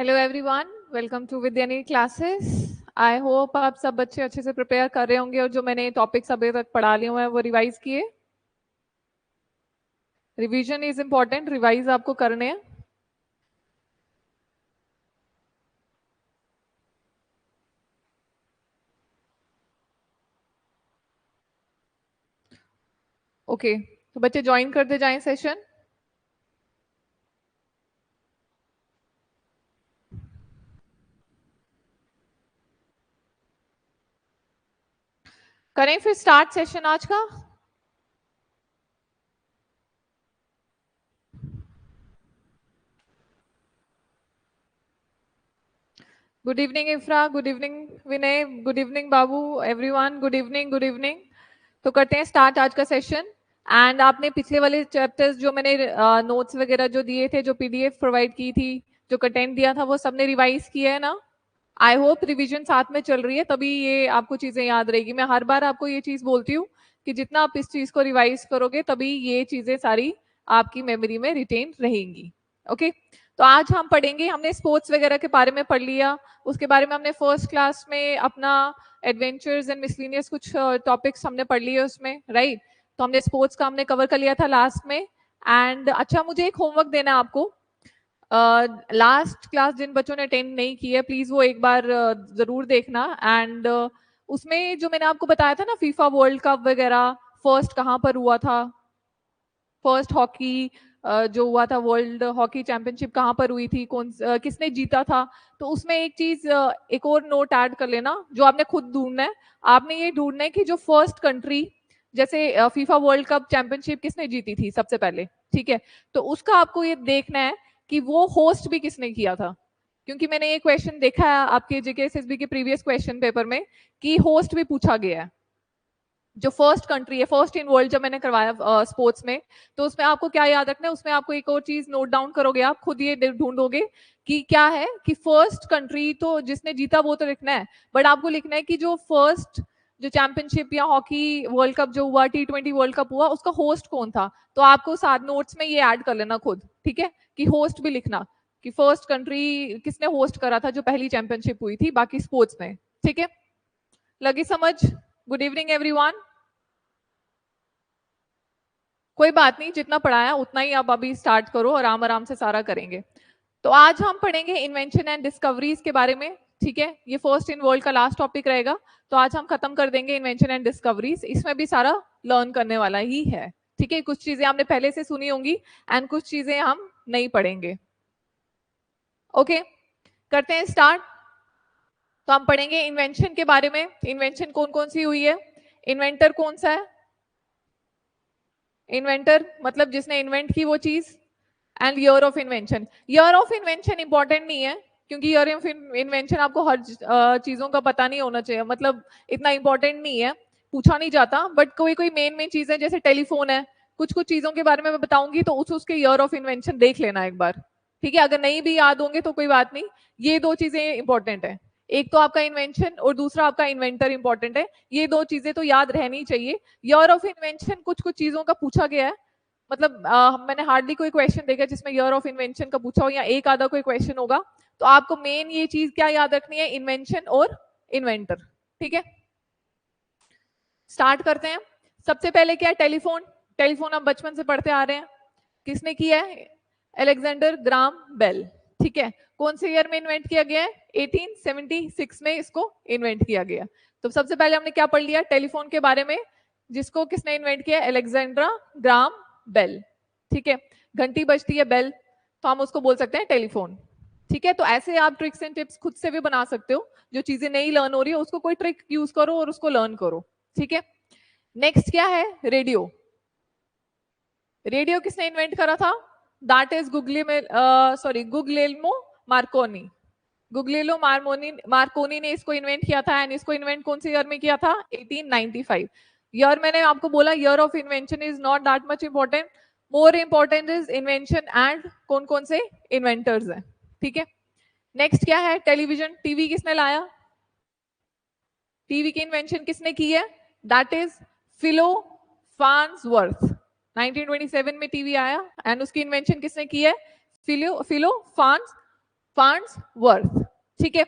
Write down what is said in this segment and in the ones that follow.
Hello everyone, welcome to Vidyani classes. I hope आप सब बच्चे अच्छे से प्रिपेयर कर रहे होंगे और जो मैंने टॉपिक्स अभी तक पढ़ा लिए हुए हैं वो रिवाइज किए। रिवीजन इज इम्पोर्टेंट, रिवाइज आपको करने हैं। ओके, तो बच्चे ज्वाइन करते जाएं सेशन। करें फिर स्टार्ट सेशन आज का। Good evening Ifra, good evening Vinay, good evening Babu, everyone good evening, good evening. तो करते हैं स्टार्ट आज का सेशन। एंड आपने पिछले वाले चैप्टर्स जो मैंने नोट्स वगैरह जो दिए थे, जो पीडीएफ प्रोवाइड की थी, जो कंटेंट दिया था, वो सबने रिवाइज किया है ना। आई होप रिवीजन साथ में चल रही है, तभी ये आपको चीजें याद रहेगी। मैं हर बार आपको ये चीज बोलती हूँ कि जितना आप इस चीज को रिवाइज करोगे तभी ये चीजें सारी आपकी मेमोरी में रिटेन रहेंगी। ओके, तो आज हम पढ़ेंगे, हमने स्पोर्ट्स वगैरह के बारे में पढ़ लिया, उसके बारे में हमने फर्स्ट क्लास में अपना एडवेंचर्स एंड मिसलिनियस कुछ टॉपिक्स हमने पढ़ लिए उसमें, राइट। तो हमने स्पोर्ट्स का हमने कवर कर लिया था लास्ट में। एंड अच्छा, मुझे एक होमवर्क देना है आपको। लास्ट क्लास जिन बच्चों ने अटेंड नहीं की है, प्लीज वो एक बार जरूर देखना। एंड उसमें जो मैंने आपको बताया था ना, फीफा वर्ल्ड कप वगैरह फर्स्ट कहाँ पर हुआ था, फर्स्ट हॉकी जो हुआ था, वर्ल्ड हॉकी चैंपियनशिप कहाँ पर हुई थी, किसने जीता था। तो उसमें एक चीज, एक और नोट ऐड कर लेना जो आपने खुद ढूंढना है। आपने ये ढूंढना है कि जो फर्स्ट कंट्री, जैसे फीफा वर्ल्ड कप चैंपियनशिप किसने जीती थी सबसे पहले, ठीक है। तो उसका आपको ये देखना है कि वो होस्ट भी किसने किया था। क्योंकि मैंने ये क्वेश्चन देखा है आपके जेकेएसएसबी के प्रीवियस क्वेश्चन पेपर में कि होस्ट भी पूछा गया है। जो फर्स्ट कंट्री है, फर्स्ट इन वर्ल्ड, जब मैंने करवाया स्पोर्ट्स में, तो उसमें आपको क्या याद रखना है, उसमें आपको एक और चीज नोट डाउन करोगे, आप खुद ये ढूंढोगे कि क्या है कि फर्स्ट कंट्री तो जिसने जीता वो तो लिखना है, बट आपको लिखना है कि जो फर्स्ट जो चैंपियनशिप या हॉकी वर्ल्ड कप जो हुआ, T20 वर्ल्ड कप हुआ, उसका होस्ट कौन था। तो आपको साथ नोट्स में ये ऐड कर लेना खुद, ठीक है, कि होस्ट भी लिखना कि फर्स्ट कंट्री किसने होस्ट करा था जो पहली चैंपियनशिप हुई थी बाकी स्पोर्ट्स में, ठीक है। लगी समझ? Good evening everyone. कोई बात नहीं, जितना पढ़ाया उतना ही आप अभी स्टार्ट करो, आराम आराम से सारा करेंगे। तो आज हम पढ़ेंगे इन्वेंशन एंड डिस्कवरीज के बारे में, ठीक है। ये फर्स्ट इन वर्ल्ड का लास्ट टॉपिक रहेगा, तो आज हम खत्म कर देंगे इन्वेंशन एंड डिस्कवरीज। इसमें भी सारा लर्न करने वाला ही है, ठीक है। कुछ चीजें आपने पहले से सुनी होंगी एंड कुछ चीजें हम नहीं पढ़ेंगे। ओके, करते हैं स्टार्ट। तो हम पढ़ेंगे इन्वेंशन के बारे में। इन्वेंशन कौन कौन सी हुई है, इन्वेंटर कौन सा है। इन्वेंटर मतलब जिसने इन्वेंट की वो चीज। And year of invention, year of invention important नहीं है, क्योंकि ईयर ऑफ इन्वेंशन आपको हर चीजों का पता नहीं होना चाहिए, मतलब इतना इंपॉर्टेंट नहीं है, पूछा नहीं जाता। बट कोई कोई मेन मेन चीजें, जैसे टेलीफोन है, कुछ कुछ चीजों के बारे में मैं बताऊंगी, तो उसके ईयर ऑफ इन्वेंशन देख लेना एक बार, ठीक है। अगर नहीं भी याद होंगे तो कोई बात नहीं, ये दो चीजें इंपॉर्टेंट है। एक तो आपका इन्वेंशन और दूसरा आपका इन्वेंटर इंपॉर्टेंट है, ये दो चीजें तो याद रहनी चाहिए। ईयर ऑफ इन्वेंशन कुछ कुछ चीजों का पूछा गया है, मतलब मैंने हार्डली कोई क्वेश्चन देखा जिसमें ईयर ऑफ इन्वेंशन का पूछा हो, या एक आधा कोई क्वेश्चन होगा। तो आपको मेन ये चीज क्या याद रखनी है, इन्वेंशन और इन्वेंटर, ठीक है। स्टार्ट करते हैं। सबसे पहले क्या है, टेलीफोन। टेलीफोन हम बचपन से पढ़ते आ रहे हैं, किसने किया है, अलेक्जेंडर ग्राम बेल, ठीक है। कौन से ईयर में इन्वेंट किया गया है, 1876 में इसको इन्वेंट किया गया। तो सबसे पहले हमने क्या पढ़ लिया टेलीफोन के बारे में, जिसको किसने इन्वेंट किया, अलेक्जेंड्रा ग्राम बेल, ठीक है। घंटी बजती है बेल, तो हम उसको बोल सकते हैं टेलीफोन, ठीक है। तो ऐसे आप ट्रिक्स एंड टिप्स खुद से भी बना सकते हो, जो चीजें नहीं लर्न हो रही है उसको कोई ट्रिक यूज करो और उसको लर्न करो, ठीक है। नेक्स्ट क्या है, रेडियो। रेडियो किसने इन्वेंट करा था, दैट इज गुग्लिएल्मो मार्कोनी। गुग्लिएलो मार्कोनी ने इसको इन्वेंट किया था। एंड इसको इन्वेंट कौन से ईयर में किया था, 1895। ईयर मैंने आपको बोला, year of invention is not that much important, more important is invention and कौन कौन से इन्वेंटर्स हैं, ठीक है। नेक्स्ट क्या है, टेलीविजन। टीवी किसने लाया, टीवी की इन्वेंशन किसने की है, दैट इज फिलो फार्न्सवर्थ। 1927 में टीवी आया एंड उसकी इन्वेंशन किसने की है, फिलो फार्न्सवर्थ। फार्न्सवर्थ। ठीक है,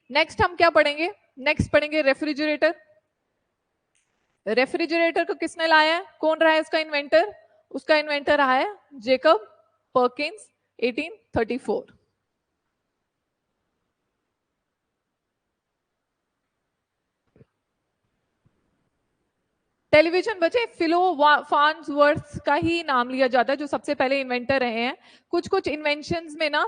नेक्स्ट हम क्या पढ़ेंगे? नेक्स्ट पढ़ेंगे रेफ्रिजरेटर। रेफ्रिजरेटर को किसने लाया है? कौन रहा है इसका इन्वेंटर? उसका इन्वेंटर रहा है जेकब पर्किंस 1834। टेलीविजन बचे फिलो फार्न्सवर्थ का ही नाम लिया जाता है जो सबसे पहले इन्वेंटर रहे हैं। कुछ कुछ इन्वेंशंस में ना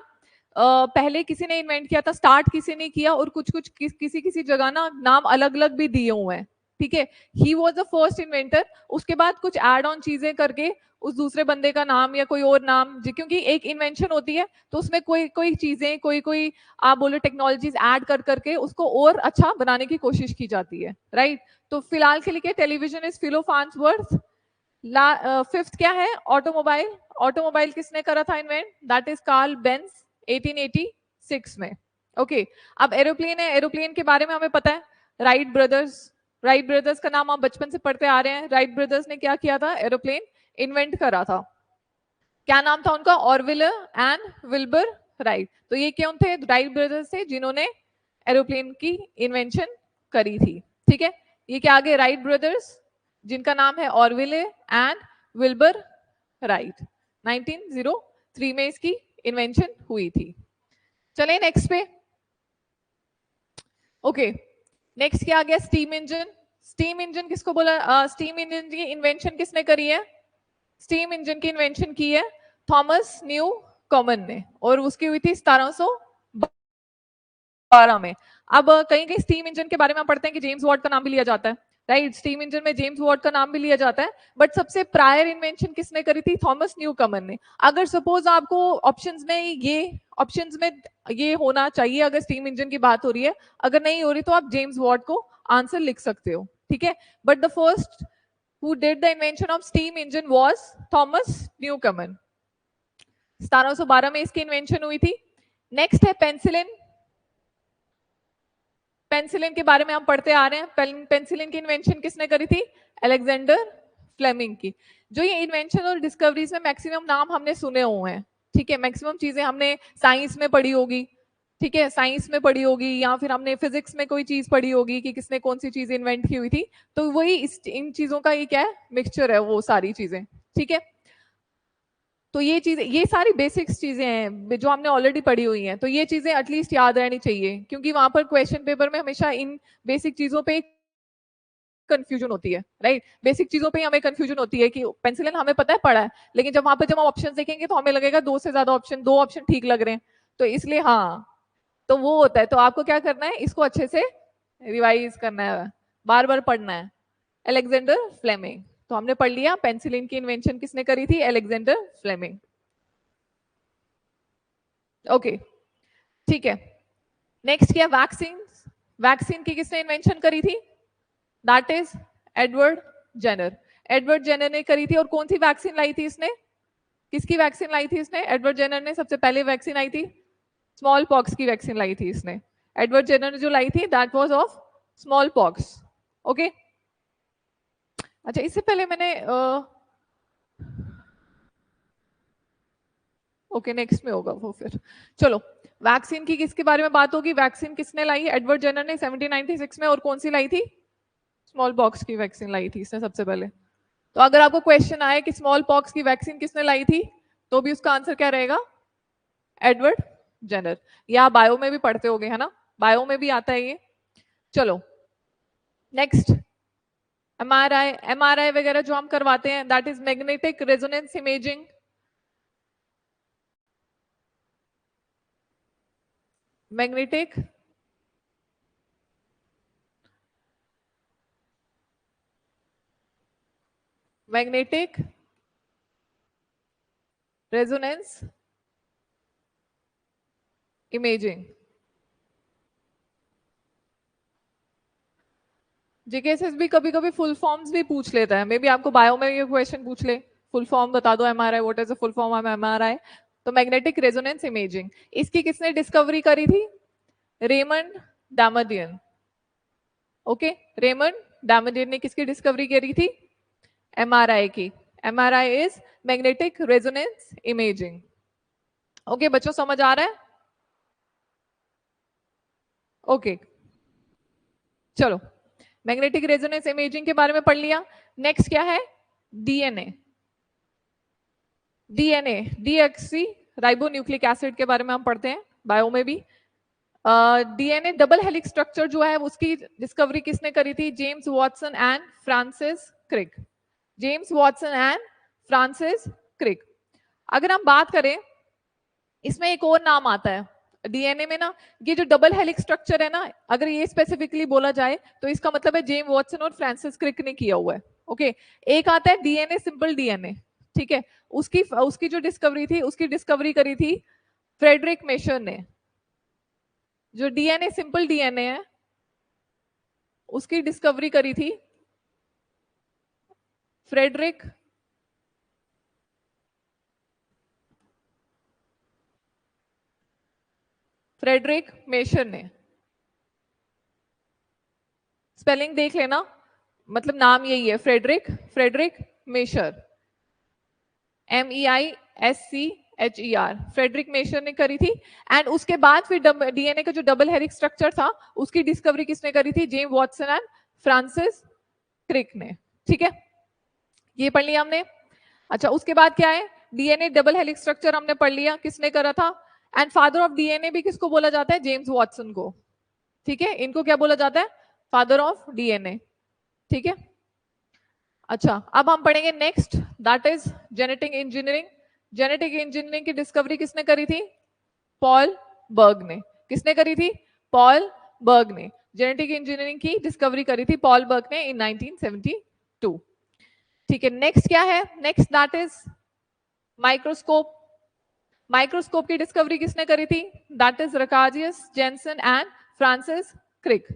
पहले किसी ने इन्वेंट किया था, स्टार्ट किसी ने किया, और कुछ कुछ किसी किसी जगह ना नाम अलग अलग भी दिए हुए हैं। ठीक है, he was the first inventor. उसके बाद कुछ एड ऑन चीजें करके उस दूसरे बंदे का नाम या कोई और नाम, क्योंकि एक इन्वेंशन होती है तो उसमें कोई कोई चीजें कोई कोई आप बोलो टेक्नोलॉजीज ऐड कर करके उसको और अच्छा बनाने की कोशिश की जाती है, राइट? तो फिलहाल के लिए television is Philo Farnsworth. Fifth क्या है? ऑटोमोबाइल। ऑटोमोबाइल किसने करा था invent? That is Karl Benz 1886 में। ओके, अब एरोप्लेन है। एरोप्लेन के बारे में हमें पता है, राइट ब्रदर्स। राइट ब्रदर्स का नाम आप बचपन से पढ़ते आ रहे हैं। राइट ब्रदर्स ने क्या किया था? एरोप्लेन इन्वेंट करा था। क्या नाम था उनका? ऑरविले एंड विल्बर राइट। तो ये कौन थे? राइट ब्रदर्स थे जिन्होंने एरोप्लेन की इन्वेंशन करी थी। ठीक है, ये क्या आगे? राइट ब्रदर्स जिनका नाम है ऑरविले एंड विल्बर राइट। 1903 में इसकी इन्वेंशन हुई थी। चले नेक्स्ट पे। ओके, नेक्स्ट क्या आ गया? Steam engine. स्टीम इंजन किसको बोला? स्टीम इंजन की इन्वेंशन किसने करी है? स्टीम इंजन की इन्वेंशन की है थॉमस न्यू कॉमन ने, और उसकी हुई थी 1712 में। अब कहीं कहीं स्टीम इंजन के बारे में हम पढ़ते हैं कि जेम्स वॉट का नाम भी लिया जाता है, राइट? स्टीम इंजन में जेम्स वॉट का नाम भी लिया जाता है, बट सबसे प्रायर इन्वेंशन किसने करी थी? थॉमस न्यू कॉमन ने। अगर सपोज आपको ऑप्शंस में ये होना चाहिए अगर स्टीम इंजन की बात हो रही है, अगर नहीं हो रही तो आप जेम्स वॉट को आंसर लिख सकते हो। ठीक है, but the first who did the invention of steam engine was Thomas Newcomen। 1712 में इसकी इन्वेंशन हुई थी। नेक्स्ट है पेंसिलिन। पेंसिलिन के बारे में हम पढ़ते आ रहे हैं। पेंसिलिन की इन्वेंशन किसने करी थी? अलेक्जेंडर फ्लेमिंग की। जो ये इन्वेंशन और डिस्कवरीज में मैक्सिमम नाम हमने सुने हुए हैं। ठीक है, मैक्सिमम चीजें हमने साइंस में पढ़ी होगी। ठीक है, साइंस में पढ़ी होगी या फिर हमने फिजिक्स में कोई चीज पढ़ी होगी कि किसने कौन सी चीज इन्वेंट की हुई थी। तो वही इन चीजों का ये क्या है? मिक्सचर है वो सारी चीजें। ठीक है, तो ये चीजें, ये सारी बेसिक्स चीजें हैं जो हमने ऑलरेडी पढ़ी हुई हैं, तो ये चीजें एटलीस्ट याद रहनी चाहिए, क्योंकि वहां पर क्वेश्चन पेपर में हमेशा इन बेसिक चीजों पे कंफ्यूजन होती है, राइट? बेसिक चीजों पे हमें कंफ्यूजन होती है कि पेंसिलिन हमें पता है पढ़ा है, लेकिन जब वहां पे जब हम ऑप्शन देखेंगे तो हमें लगेगा दो से ज्यादा ऑप्शन, दो ऑप्शन ठीक लग रहे हैं, तो इसलिए हाँ, तो वो होता है। तो आपको क्या करना है? इसको अच्छे से रिवाइज करना है, बार बार पढ़ना है। अलेक्जेंडर फ्लेमिंग, तो हमने पढ़ लिया पेंसिलिन की इन्वेंशन किसने करी थी? Alexander Fleming. ओके, ठीक है। नेक्स्ट क्या? वैक्सीन। वैक्सीन की किसने इन्वेंशन करी थी? That is Edward Jenner. Edward Jenner ने करी थी। और कौन सी वैक्सीन लाई थी इसने? किसकी वैक्सीन लाई थी इसने? एडवर्ड जेनर ने सबसे पहले वैक्सीन आई थी स्मॉल पॉक्स की वैक्सीन लाई थी इसने। एडवर्ड जेनर ने जो लाई थी that was of small pox. Okay, अच्छा इससे पहले मैंने ओके नेक्स्ट में होगा वो फिर। चलो, वैक्सीन की किसके बारे में बात होगी? वैक्सीन किसने लाई? एडवर्ड जेनर ने 1796 में। और कौन सी लाई थी? स्मॉल पॉक्स की वैक्सीन लाई थी इसने सबसे पहले। तो अगर आपको क्वेश्चन आए कि स्मॉल पॉक्स की वैक्सीन किसने लाई थी, तो भी उसका आंसर क्या रहेगा? Edward Jenner. या बायो में भी पढ़ते होगे, है ना? बायो में भी आता है ये। चलो नेक्स्ट, एमआरआई। एमआरआई वगैरह जो हम करवाते हैं that is magnetic resonance imaging. Magnetic magnetic resonance imaging. GKSS भी कभी कभी फुल फॉर्म्स भी पूछ लेता है। मे बी आपको बायो में ये क्वेश्चन पूछ ले, फुल फॉर्म बता दो MRI, what is the full form of MRI? तो मैग्नेटिक रेजोनेंस इमेजिंग। इसकी किसने डिस्कवरी करी थी? रेमंड डामोडियन। ओके, रेमंड डामोडियन ने किसकी डिस्कवरी करी थी? एमआरआई की। MRI is magnetic resonance imaging. Okay बच्चों, समझ आ रहा है? ओके चलो, मैग्नेटिक रेजोनेंस इमेजिंग के बारे में पढ़ लिया। नेक्स्ट क्या है? DNA. DNA deoxy ribo nucleic acid के बारे में हम पढ़ते हैं बायो में भी। डीएनए डबल हेलिक्स स्ट्रक्चर जो है उसकी डिस्कवरी किसने करी थी? James Watson and Francis Crick. James Watson and Francis Crick. अगर हम बात करें, इसमें एक और नाम आता है डीएनए में ना, ये जो डबल हेलिक्स स्ट्रक्चर है ना, अगर ये स्पेसिफिकली बोला जाए तो इसका मतलब है जेम्स वॉटसन और फ्रांसिस क्रिक ने किया हुआ है। ओके, एक आता है डीएनए सिंपल डीएनए, ठीक है, उसकी उसकी जो डिस्कवरी थी, उसकी डिस्कवरी करी थी फ्रेडरिक मेशर ने। जो डीएनए सिंपल डीएनए है उसकी डिस्कवरी करी थी फ्रेडरिक मेशर ने। स्पेलिंग देख लेना, मतलब नाम यही है, Friedrich Miescher, MEISCHER, Friedrich Miescher ने करी थी। एंड उसके बाद फिर डीएनए का जो डबल हेलिक्स स्ट्रक्चर था उसकी डिस्कवरी किसने करी थी? James Watson and Francis Crick ने। ठीक है, ये पढ़ लिया हमने। अच्छा, उसके बाद क्या है? डीएनए डबल हेलिक्स स्ट्रक्चर हमने पढ़ लिया, किसने करा था। एंड फादर ऑफ डीएनए भी किसको बोला जाता है? जेम्स वॉटसन को। ठीक है, इनको क्या बोला जाता है? Father of DNA. ठीक है, अच्छा अब हम पढ़ेंगे next, that is genetic engineering. Genetic engineering की डिस्कवरी किसने करी थी? पॉल बर्ग ने। किसने करी थी? पॉल बर्ग ने। जेनेटिक इंजीनियरिंग की डिस्कवरी करी थी पॉल बर्ग ने इन 1972। ठीक है, नेक्स्ट क्या है? Next that is microscope. Microscope की डिस्कवरी किसने करी थी? दैट इज रकाजियस जेंसन एंड फ्रांसिस क्रिक।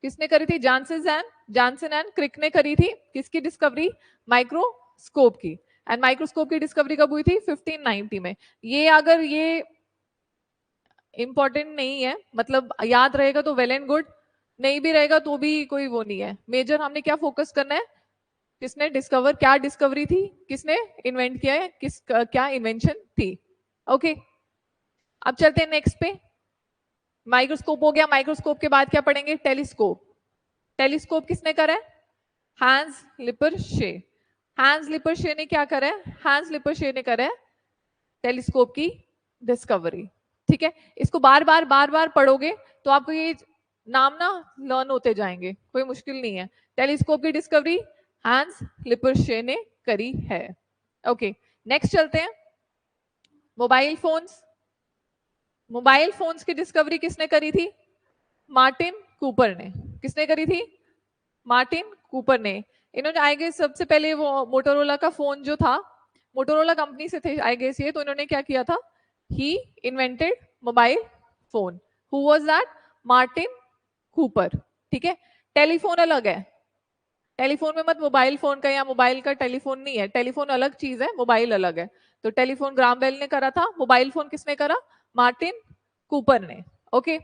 किसने करी थी? जॉनसन एंड क्रिक ने करी थी। किसकी डिस्कवरी? माइक्रोस्कोप की। एंड माइक्रोस्कोप की डिस्कवरी कब हुई थी? 1590 में। ये अगर ये इंपॉर्टेंट नहीं है, मतलब याद रहेगा तो वेल एंड गुड, नहीं भी रहेगा तो भी कोई वो नहीं है। मेजर हमने क्या फोकस करना है? किसने डिस्कवर, क्या डिस्कवरी थी, किसने इन्वेंट किया है, किस क्या इन्वेंशन थी। ओके, अब चलते हैं नेक्स्ट पे। माइक्रोस्कोप हो गया, माइक्रोस्कोप के बाद क्या पढ़ेंगे? टेलीस्कोप। टेलीस्कोप किसने करा है? Hence Lippershey. हैंस लिपरशे ने क्या करा है? हैंस लिपरशे ने करा है टेलीस्कोप की डिस्कवरी। ठीक है, इसको बार बार पढ़ोगे तो आपको ये नाम ना लर्न होते जाएंगे, कोई मुश्किल नहीं है। टेलीस्कोप की डिस्कवरी हैंस लिपरशे ने करी है। ओके, नेक्स्ट चलते हैं। Mobile phones. मोबाइल फोन्स की डिस्कवरी किसने करी थी? मार्टिन कूपर ने। किसने करी थी? मार्टिन कूपर ने। इन्होंने आई गेस सबसे पहले वो मोटोरोला का फोन जो था, मोटोरोला कंपनी से थे आई गेस ये, तो इन्होंने क्या किया था? He invented mobile phone. Who was that? Martin Cooper. ठीक है, टेलीफोन अलग है। टेलीफोन में मत मोबाइल फोन का या मोबाइल का टेलीफोन नहीं है, टेलीफोन अलग चीज है, मोबाइल अलग है। तो टेलीफोन ग्राम बेल ने करा था, मोबाइल फोन किसने करा? मार्टिन कूपर ने। ओके,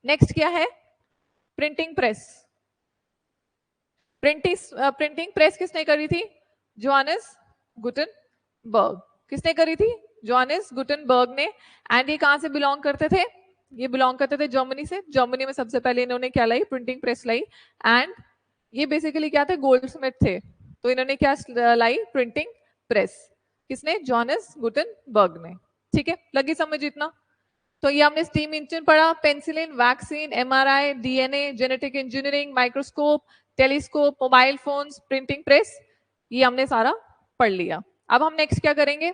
नेक्स्ट क्या है? Printing press. प्रिंटिंग प्रेस किसने करी थी? Johannes Gutenberg. किसने करी थी? जोहानस गुटनबर्ग ने। एंड ये कहां से बिलोंग करते थे? ये बिलोंग करते थे जर्मनी से। जर्मनी में सबसे पहले इन्होंने क्या लाई? प्रिंटिंग प्रेस लाई। एंड ये बेसिकली क्या थे? गोल्डस्मिथ थे, तो इन्होंने क्या लाई? Printing press. किसने? जोहानस गुटनबर्ग ने। ठीक है, लगी समझ इतना? तो ये हमने स्टीम इंजन पढ़ा, penicillin, vaccine, MRI, DNA, genetic engineering, microscope, telescope, mobile phones, printing press, ये हमने सारा पढ़ लिया। अब हम नेक्स्ट क्या करेंगे?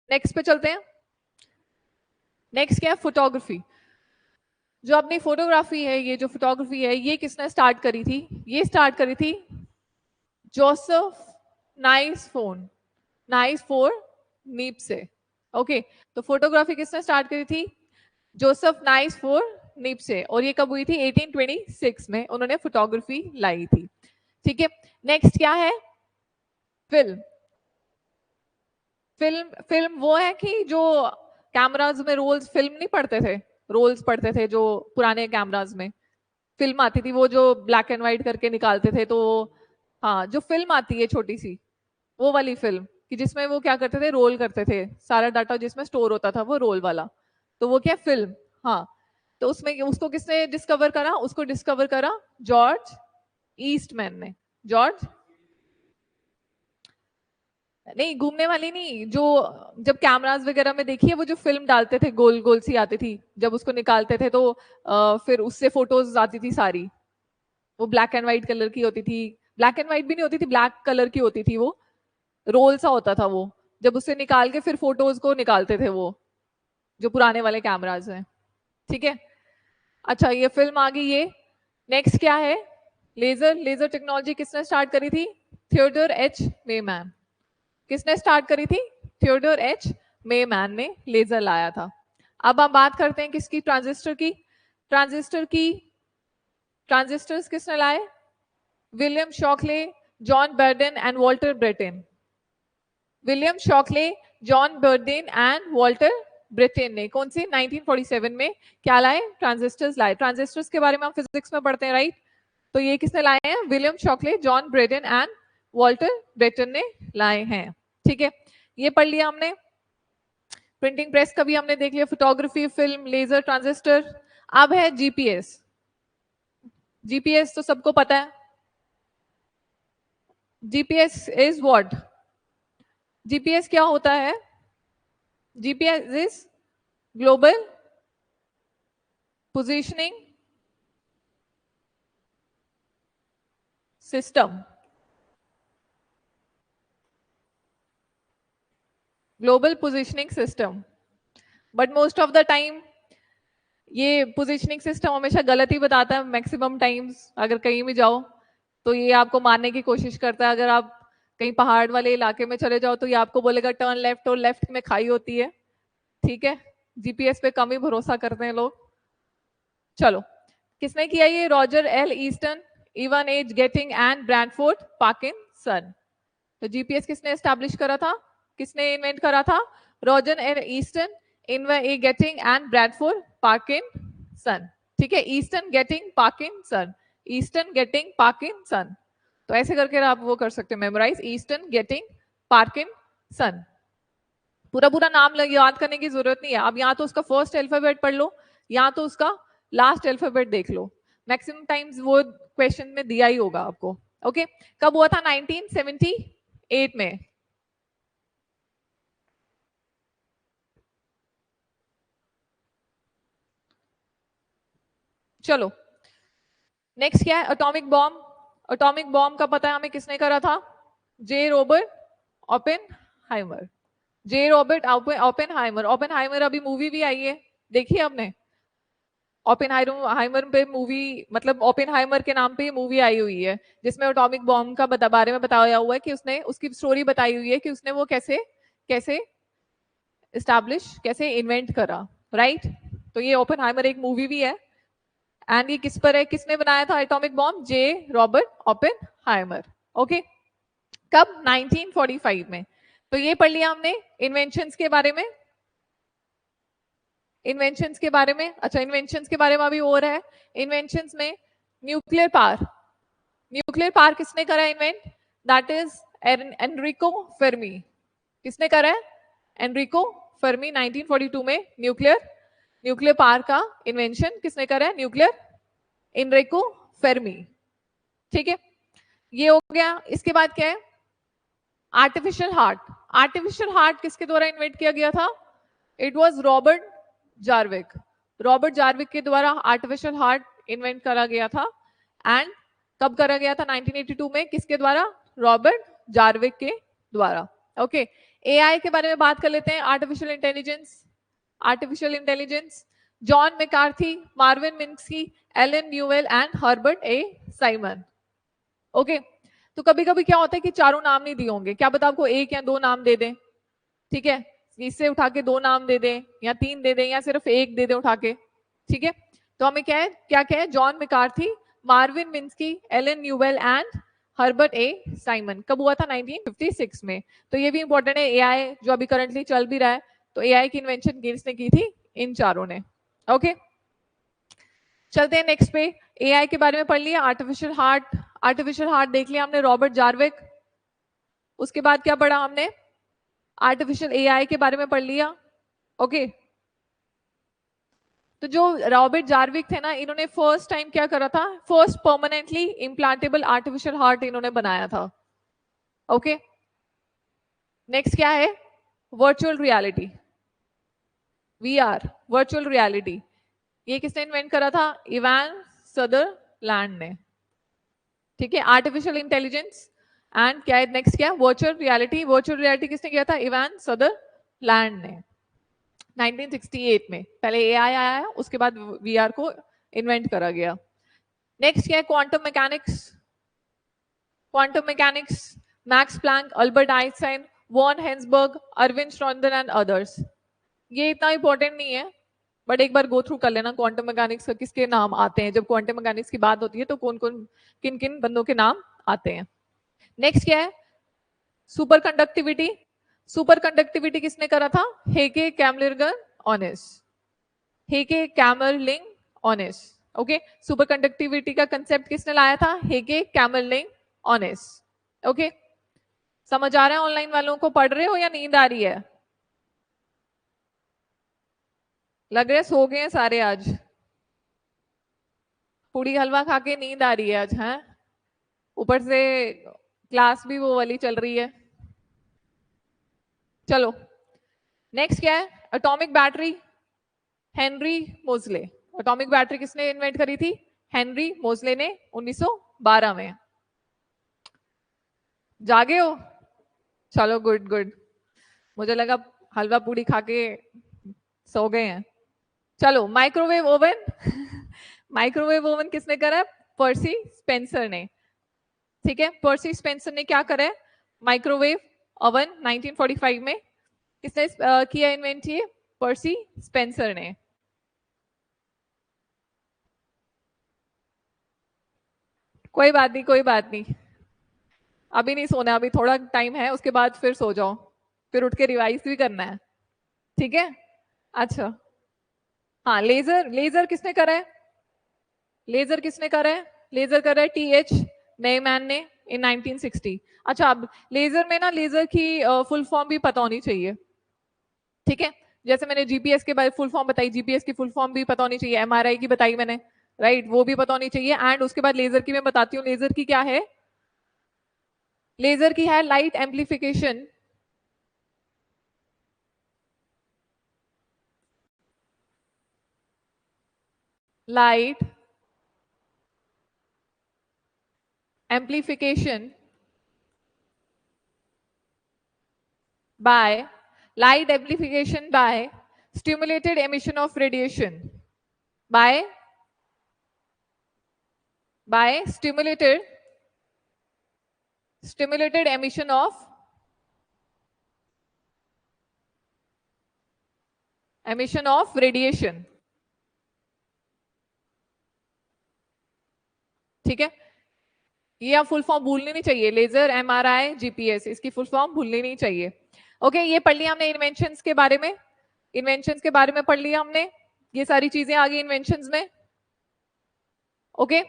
नेक्स्ट पे चलते हैं। नेक्स्ट क्या है? फोटोग्राफी। जो अपनी फोटोग्राफी है, ये जो फोटोग्राफी है, ये किसने स्टार्ट करी थी? ये स्टार्ट करी थी जोसेफ नाइस फोर नीप से। ओके, तो फोटोग्राफी किसने स्टार्ट करी थी? जोसेफ नाइस फोर नीप से। और ये कब हुई थी? 1826 में उन्होंने फोटोग्राफी लाई थी। ठीक है, नेक्स्ट क्या है? फिल्म। फिल्म वो है कि जो कैमराज में रोल्स, फिल्म नहीं पढ़ते थे, रोल्स पढ़ते थे जो पुराने कैमराज में फिल्म आती थी, वो जो ब्लैक एंड व्हाइट करके निकालते थे, तो हाँ, जो फिल्म आती है छोटी सी, वो वाली फिल्म, कि जिसमें वो क्या करते थे? रोल करते थे, सारा डाटा जिसमें स्टोर होता था वो रोल वाला, तो वो क्या? फिल्म। हाँ, तो उसमें उसको किसने डिस्कवर करा? उसको डिस्कवर करा जॉर्ज ईस्टमैन ने। जॉर्ज नहीं, घूमने वाली नहीं, जो जब कैमरास वगैरह में देखिए वो जो फिल्म डालते थे गोल गोल सी आती थी, जब उसको निकालते थे तो फिर उससे फोटोज आती थी सारी, वो ब्लैक एंड व्हाइट कलर की होती थी। ब्लैक एंड व्हाइट भी नहीं होती थी, ब्लैक कलर की होती थी, वो रोल सा होता था वो, जब उससे निकाल के फिर फोटोज को निकालते थे वो, जो पुराने वाले कैमराज हैं। ठीक है, अच्छा ये फिल्म आ गई ये। नेक्स्ट क्या है? लेजर। लेजर टेक्नोलॉजी किसने स्टार्ट करी थी? Theodore H Maiman. किसने स्टार्ट करी थी? थियोडोर एच मेमैन ने लेजर लाया था। अब हम बात करते हैं किसकी? ट्रांजिस्टर की। ट्रांजिस्टर की ट्रांजिस्टर्स किसने लाए? William Shockley, John Bardeen and Walter Brattain. William Shockley, John Bardeen and Walter Brattain ने कौन सी 1947 में क्या लाए? ट्रांजिस्टर्स लाए। ट्रांजिस्टर्स के बारे में हम फिजिक्स में पढ़ते हैं, राइट? तो ये किसने लाए हैं? William Shockley, John Bardeen and Walter Brattain ने लाए हैं। ठीक है, ये पढ़ लिया हमने। प्रिंटिंग प्रेस का भी हमने देख लिया, फोटोग्राफी, फिल्म, लेजर, ट्रांजिस्टर। अब है जीपीएस। जीपीएस तो सबको पता है। GPS is what? जीपीएस क्या होता है? GPS is global positioning system. Global positioning system. But most of the time ये पोजीशनिंग सिस्टम हमेशा गलत ही बताता है। मैक्सिमम टाइम्स अगर कहीं भी जाओ तो ये आपको मारने की कोशिश करता है। अगर आप कहीं पहाड़ वाले इलाके में चले जाओ तो ये आपको बोलेगा टर्न लेफ्ट, और लेफ्ट में खाई होती है। ठीक है, जीपीएस पे कम ही भरोसा करते हैं लोग। चलो, किसने किया ये? Roger L Easton, Ivan A Getting and Bradford Parkinson. तो जीपीएस किसने एस्टैब्लिश करा था? किसने इन्वेंट करा था? Roger L Easton, Ivan A Getting and Bradford Parkinson. ठीक है, Easton Getting Parkinson, Easton Getting Parkinson. तो ऐसे करके आप वो कर सकते हैं मेमोराइज, ईस्टन गेटिंग पार्किंसन। पूरा पूरा नाम याद करने की जरूरत नहीं है। अब यहाँ तो उसका फर्स्ट अल्फाबेट पढ़ लो, यहाँ तो उसका लास्ट अल्फाबेट देख लो। मैक्सिमम टाइम्स वो क्वेश्चन में दिया ही होगा आपको। ओके, कब हुआ था? 1978 में। चलो, नेक्स्ट क्या है? Atomic bomb. एटॉमिक बॉम्ब का पता है हमें किसने करा था? जे रॉबर्ट ओपेनहाइमर। जे रॉबर्ट ओपेनहाइमर। ओपेनहाइमर अभी मूवी भी आई है, देखिए आपने? ओपेनहाइमर पे मूवी, मतलब ओपेनहाइमर के नाम पे मूवी आई हुई है, जिसमें एटॉमिक बॉम्ब का बारे में बताया हुआ है कि उसने, उसकी स्टोरी बताई हुई है कि उसने वो कैसे कैसे एस्टैब्लिश, कैसे इन्वेंट करा, राइट? तो ये ओपेनहाइमर एक मूवी भी है। एंड ये किस पर है? किसने बनाया था एटॉमिक बॉम्ब? जे रॉबर्ट ओपेनहाइमर। ओके, कब? 1945 में। तो ये पढ़ लिया हमने इन्वेंशंस के बारे में। इन्वेंशंस के बारे में, अच्छा इन्वेंशंस के बारे में अभी और है। इन्वेंशंस में न्यूक्लियर पावर। न्यूक्लियर पावर किसने करा invent? That is Enrico Fermi. किसने करा है? Enrico Fermi. 1942 में न्यूक्लियर पावर का इन्वेंशन किसने करा है? Nuclear Enrico Fermi. ठीक है, ये हो गया। इसके बाद क्या है? Artificial heart. आर्टिफिशियल हार्ट किसके द्वारा इन्वेंट किया गया था? It was Robert Jarvik. Robert Jarvik के द्वारा आर्टिफिशियल हार्ट इन्वेंट करा गया था। एंड कब करा गया था? 1982 में। किसके द्वारा? रॉबर्ट जार्विक के द्वारा। ओके, एआई के बारे में बात कर लेते हैं। Artificial intelligence. Artificial intelligence, John McCarthy, Marvin Minsky, Allen Newell and Herbert A Simon. Okay, तो कभी कभी क्या होता है कि चारों नाम नहीं दिए होंगे, क्या पता आपको एक या दो नाम दे दें। ठीक है, इससे उठा के दो नाम दे दें, या तीन दे दें, या सिर्फ एक दे दें उठा के। ठीक है, तो हमें क्या है, क्या क्या है? John McCarthy, Marvin Minsky, Allen Newell and Herbert A Simon. कब हुआ था? 1956 में। तो ये भी इंपॉर्टेंट है। एआई जो अभी करंटली चल भी रहा है, तो एआई की इन्वेंशन किसने की थी? इन चारों ने। ओके, चलते हैं नेक्स्ट पे। एआई के बारे में पढ़ लिया। आर्टिफिशियल हार्ट, आर्टिफिशियल हार्ट देख लिया हमने, रॉबर्ट जार्विक। उसके बाद क्या पढ़ा हमने? आर्टिफिशियल एआई के बारे में पढ़ लिया। ओके, तो जो रॉबर्ट जार्विक थे ना, इन्होंने फर्स्ट टाइम क्या करा था, first permanently implantable artificial heart इन्होंने बनाया था। ओके, नेक्स्ट क्या है, virtual reality, VR, virtual reality. ये किसने इन्वेंट करा था, इवान सदरलैंड ने। ठीक है, आर्टिफिशियल इंटेलिजेंस एंड क्या है नेक्स्ट, क्या वर्चुअल रियलिटी। वर्चुअल रियलिटी किसने किया था, इवान सदरलैंड ने 1968 में। पहले एआई आया, उसके बाद वीआर को इन्वेंट करा गया। नेक्स्ट क्या है, quantum mechanics. Quantum mechanics, Max Planck, Albert Einstein, von Heisenberg, Erwin Schrodinger and others. ये इतना इंपॉर्टेंट नहीं है, बट एक बार गो थ्रू कर लेना क्वांटम मैकेनिक्स का किसके नाम आते हैं। जब क्वांटम मैकेनिक्स की बात होती है तो कौन कौन, किन किन बंदों के नाम आते हैं। नेक्स्ट क्या है, सुपर कंडक्टिविटी। सुपर कंडक्टिविटी किसने करा था, हेके कैमलिंगर ऑनेस, हेके कैमरलिंग ऑनेस। ओके, सुपर कंडक्टिविटी का कंसेप्ट किसने लाया था, हेके कैमरलिंग ऑनेस। ओके, समझ आ रहा है ऑनलाइन वालों को, पढ़ रहे हो या नींद आ रही है, लग रहे सो गए हैं सारे आज, पूड़ी हलवा खा के नींद आ रही है आज, है ऊपर से क्लास भी वो वाली चल रही है। चलो नेक्स्ट क्या है, एटॉमिक बैटरी, हेनरी मोजले। एटॉमिक बैटरी किसने इन्वेंट करी थी, हेनरी मोजले ने 1912 में। जागे हो, चलो गुड गुड, मुझे लगा हलवा पूड़ी खा के सो गए हैं। चलो माइक्रोवेव ओवन माइक्रोवेव ओवन किसने करा है, पर्सी स्पेंसर ने। ठीक है, पर्सी स्पेंसर ने क्या करा है, माइक्रोवेव ओवन 1945 में किसने किया इन्वेंट, किए पर्सी स्पेंसर ने। कोई बात नहीं, कोई बात नहीं, अभी नहीं सोना, अभी थोड़ा टाइम है, उसके बाद फिर सो जाओ, फिर उठ के रिवाइज भी करना है। ठीक है, अच्छा हाँ, लेजर, लेजर किसने करा है, लेजर किसने करा है, लेजर करा है टीएच नेयमैन ने इन 1960। अच्छा, अब लेजर में ना, लेजर की फुल फॉर्म भी पता होनी चाहिए। ठीक है, जैसे मैंने जीपीएस के बारे फुल फॉर्म बताई, जीपीएस की फुल फॉर्म भी पता होनी चाहिए, एमआरआई की बताई मैंने, राइट, वो भी पता होनी चाहिए। एंड उसके बाद लेजर की मैं बताती हूँ, लेजर की क्या है, लेजर की है light amplification, light amplification by light amplification by stimulated emission of radiation, by stimulated emission of radiation। ठीक है, ये आप फुल फॉर्म भूलनी नहीं चाहिए, लेजर एमआरआई जीपीएस, इसकी फुल फॉर्म भूलनी नहीं चाहिए। ओके, ये पढ़ लिया हमने इन्वेंशंस के बारे में, इन्वेंशंस के बारे में पढ़ लिया हमने, ये सारी चीजें आ गई इन्वेंशंस में। ओके,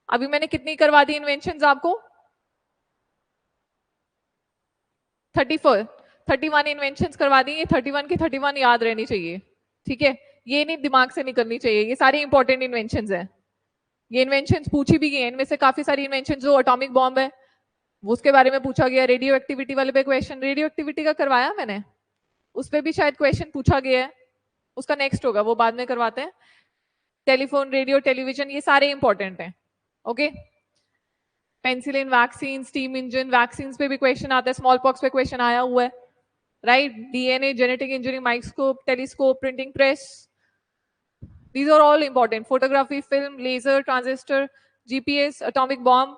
अभी मैंने कितनी करवा दी इन्वेंशंस आपको, 31 इन्वेंशंस करवा दी, ये 31 की 31 याद रहनी चाहिए। ठीक है, ये नहीं दिमाग से निकलनी चाहिए, ये सारी इंपॉर्टेंट इन्वेंशंस हैं। ये इन्वेंशंस पूछी भी गई हैं, इनमें से काफी सारी इन्वेंशंस, जो एटॉमिक बॉम्ब है उसके बारे में पूछा गया, रेडियो एक्टिविटी वाले पे क्वेश्चन, रेडियो एक्टिविटी का करवाया मैंने, उस पर भी शायद क्वेश्चन पूछा गया है, उसका नेक्स्ट होगा, वो बाद में करवाते हैं। टेलीफोन, रेडियो, टेलीविजन, ये सारे इंपॉर्टेंट हैं। Okay, penicillin, vaccine, steam engine, vaccine पे भी क्वेश्चन आता है, स्मॉल पॉक्स पे क्वेश्चन आया हुआ है, right, DNA, genetic engineering, microscope, telescope, printing press, these are all important, photography, film, laser, transistor, GPS, atomic bomb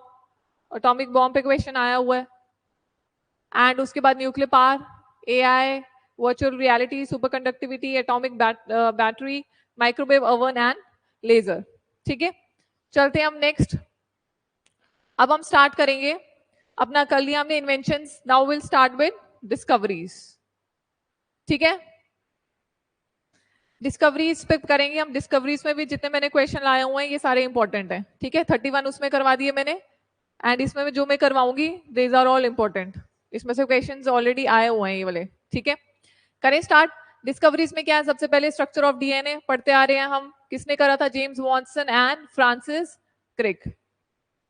पे क्वेश्चन आया हुआ है। एंड उसके बाद nuclear power, AI, virtual reality, superconductivity, atomic battery, microwave oven and laser. ठीक है, चलते हैं हम नेक्स्ट। अब हम स्टार्ट करेंगे अपना, कर लिया हमने inventions, now will start with discoveries. ठीक है, डिस्कवरीज पे करेंगे हम, डिस्कवरीज में भी जितने मैंने क्वेश्चन लाए हुए हैं ये सारे इंपॉर्टेंट हैं। ठीक है, 31 उसमें करवा दिए मैंने, एंड इसमें जो मैं करवाऊंगी दीज आर ऑल इंपॉर्टेंट, इसमें से क्वेश्चंस ऑलरेडी आए हुए हैं ये वाले। ठीक है, करें स्टार्ट। डिस्कवरीज में क्या है, सबसे पहले स्ट्रक्चर ऑफ डीएनए पढ़ते आ रहे हैं हम। किसने करा था? James Watson and Francis Crick.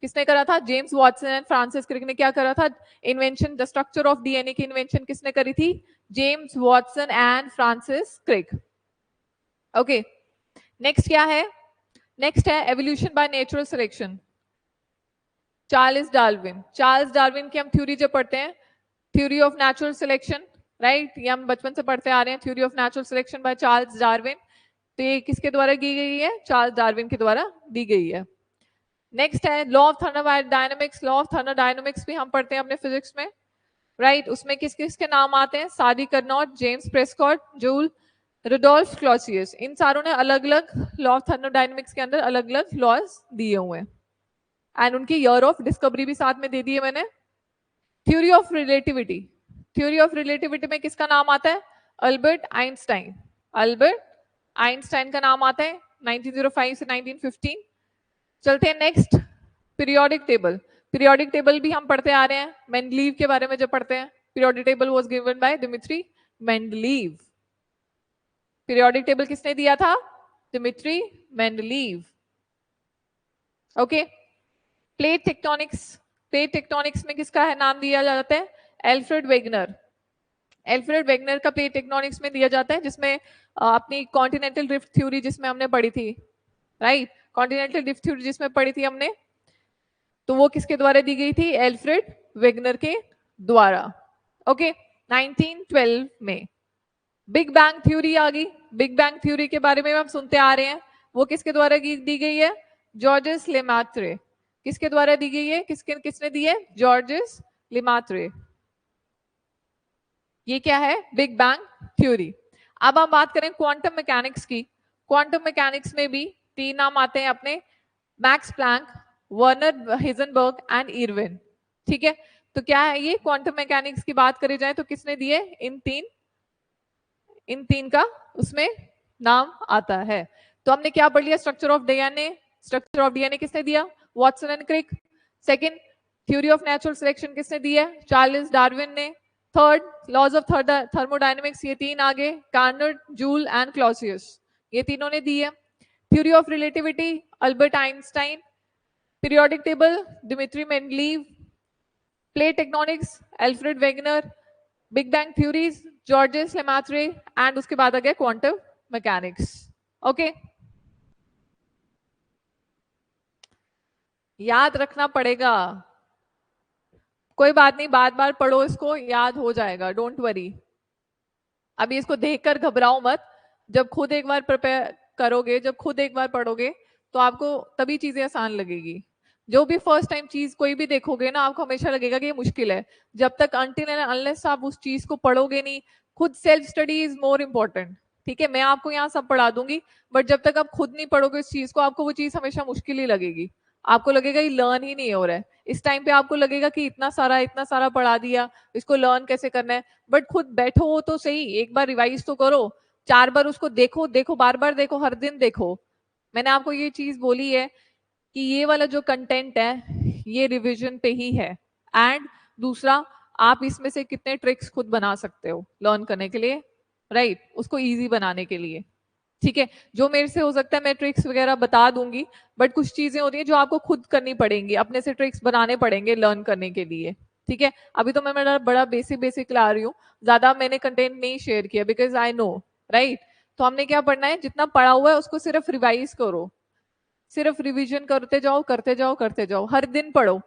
किसने करा था? James Watson and Francis Crick ने क्या करा था? Invention, the structure of DNA की इन्वेंशन किसने करी थी? James Watson and Francis Crick. Okay, next क्या है? नेक्स्ट है evolution by natural selection, Charles Darwin. Charles Darwin की हम थ्योरी जब पढ़ते हैं, theory of natural selection, right, ये हम बचपन से पढ़ते आ रहे हैं, theory of natural selection by Charles Darwin. तो ये किसके द्वारा की गई है? चार्ल्स डार्विन के द्वारा दी गई है। नेक्स्ट है law of thermodynamics. Law of thermodynamics भी हम पढ़ते हैं अपने फिजिक्स में, राइट। उसमें किस किस के नाम आते हैं? Sadi Carnot, James Prescott, Joule, Rudolf Clausius. इन सारों ने अलग अलग लॉ ऑफ थर्मोडायनेमिक्स के अंदर अलग अलग लॉज दिए हुए हैं, एंड उनकी ईयर ऑफ डिस्कवरी भी साथ में दे दी है मैंने। Theory of relativity, theory of relativity में किसका नाम आता है? Albert Einstein. अल्बर्ट आइंस्टाइन का नाम आता है 1905 से 1915। चलते हैं next, periodic table. Periodic table भी हम पढ़ते आ रहे हैं, मेंडलीव के बारे में जब पढ़ते हैं। Periodic table was given by Dmitri Mendeleev. Periodic table किसने दिया था? Dmitri Mendeleev. Okay, plate tectonics. Plate tectonics में किसका है नाम दिया जाता है? Alfred Wegener. एल्फ्रेड वेगनर का प्लेट टेक्टोनिक्स में दिया जाता है, जिसमें अपनी कॉन्टिनेंटल ड्रिफ्ट थ्योरी जिसमें हमने पढ़ी थी, राइट, कॉन्टिनेंटल ड्रिफ्ट थ्योरी जिसमें पढ़ी थी हमने, तो वो किसके द्वारा दी गई थी? एल्फ्रेड वेगनर के द्वारा। ओके, 1912 में बिग बैंग थ्योरी आ गई। बिग बैंग थ्योरी के बारे में हम सुनते आ रहे हैं, वो किसके द्वारा दी गई है? Georges Lemaitre. किसके द्वारा दी गई है? किसने दी है? Georges Lemaitre. ये क्या है? Big bang theory. अब हम बात करें क्वांटम मैकेनिक्स की। क्वांटम मैकेनिक्स में भी तीन नाम आते हैं अपने, Max Planck, Werner Heisenberg and Erwin. ठीक है, तो क्या है ये? क्वांटम मैकेनिक्स की बात करी जाए तो किसने दिए? इन तीन का उसमें नाम आता है। तो हमने क्या पढ़ लिया? Structure of DNA. Structure of DNA किसने दिया? Watson and Crick. Second, theory of natural selection किसने दी है? चार्ल्स डार्विन ने। थर्ड, लॉज ऑफ थर्मोडायनेमिक्स, ये तीन आगे, कार्नट, जूल एंड क्लॉसियस, ये तीनों ने दी है। Theory of relativity, Albert Einstein. Periodic table, Dmitri Mendeleev. Plate tectonics, Alfred Wegener. Big bang theories, Georges Lemaitre, and उसके बाद आ गया क्वांटम मैकेनिक्स। ओके, याद रखना पड़ेगा, कोई बात नहीं, बार बार पढ़ो इसको, याद हो जाएगा, डोंट वरी। अभी इसको देखकर घबराओ मत, जब खुद एक बार प्रिपेयर करोगे, जब खुद एक बार पढ़ोगे, तो आपको तभी चीजें आसान लगेगी। जो भी फर्स्ट टाइम चीज कोई भी देखोगे ना, आपको हमेशा लगेगा कि ये मुश्किल है। जब तक अनटिल एंड अनलेस आप उस चीज को पढ़ोगे नहीं, खुद self study is more important. ठीक है, मैं आपको यहाँ सब पढ़ा दूंगी, बट जब तक आप खुद नहीं पढ़ोगे इस चीज को, आपको वो चीज हमेशा मुश्किल ही लगेगी। आपको लगेगा ये लर्न ही नहीं हो रहा है। इस टाइम पे आपको लगेगा कि इतना सारा पढ़ा दिया, इसको लर्न कैसे करना है। बट खुद बैठो तो सही, एक बार रिवाइज तो करो, 4 बार उसको देखो, बार बार देखो, हर दिन देखो। मैंने आपको ये चीज बोली है कि ये वाला जो कंटेंट है ये रिवीजन पे ही है। एंड दूसरा, आप इसमें से कितने ट्रिक्स खुद बना सकते हो लर्न करने के लिए, राइट, उसको इजी बनाने के लिए। ठीक है, जो मेरे से हो सकता है मैं ट्रिक्स वगैरह बता दूंगी, बट कुछ चीजें होती है जो आपको खुद करनी पड़ेंगी, अपने से ट्रिक्स बनाने पड़ेंगे लर्न करने के लिए। ठीक है, अभी तो मैं मेरा बड़ा बेसिक ला रही हूँ, ज्यादा मैंने कंटेंट नहीं शेयर किया, बिकॉज आई नो, राइट। तो हमने क्या पढ़ना है? जितना पढ़ा हुआ है उसको सिर्फ रिवाइज करो, सिर्फ रिवीजन करते जाओ, हर दिन पढ़ो।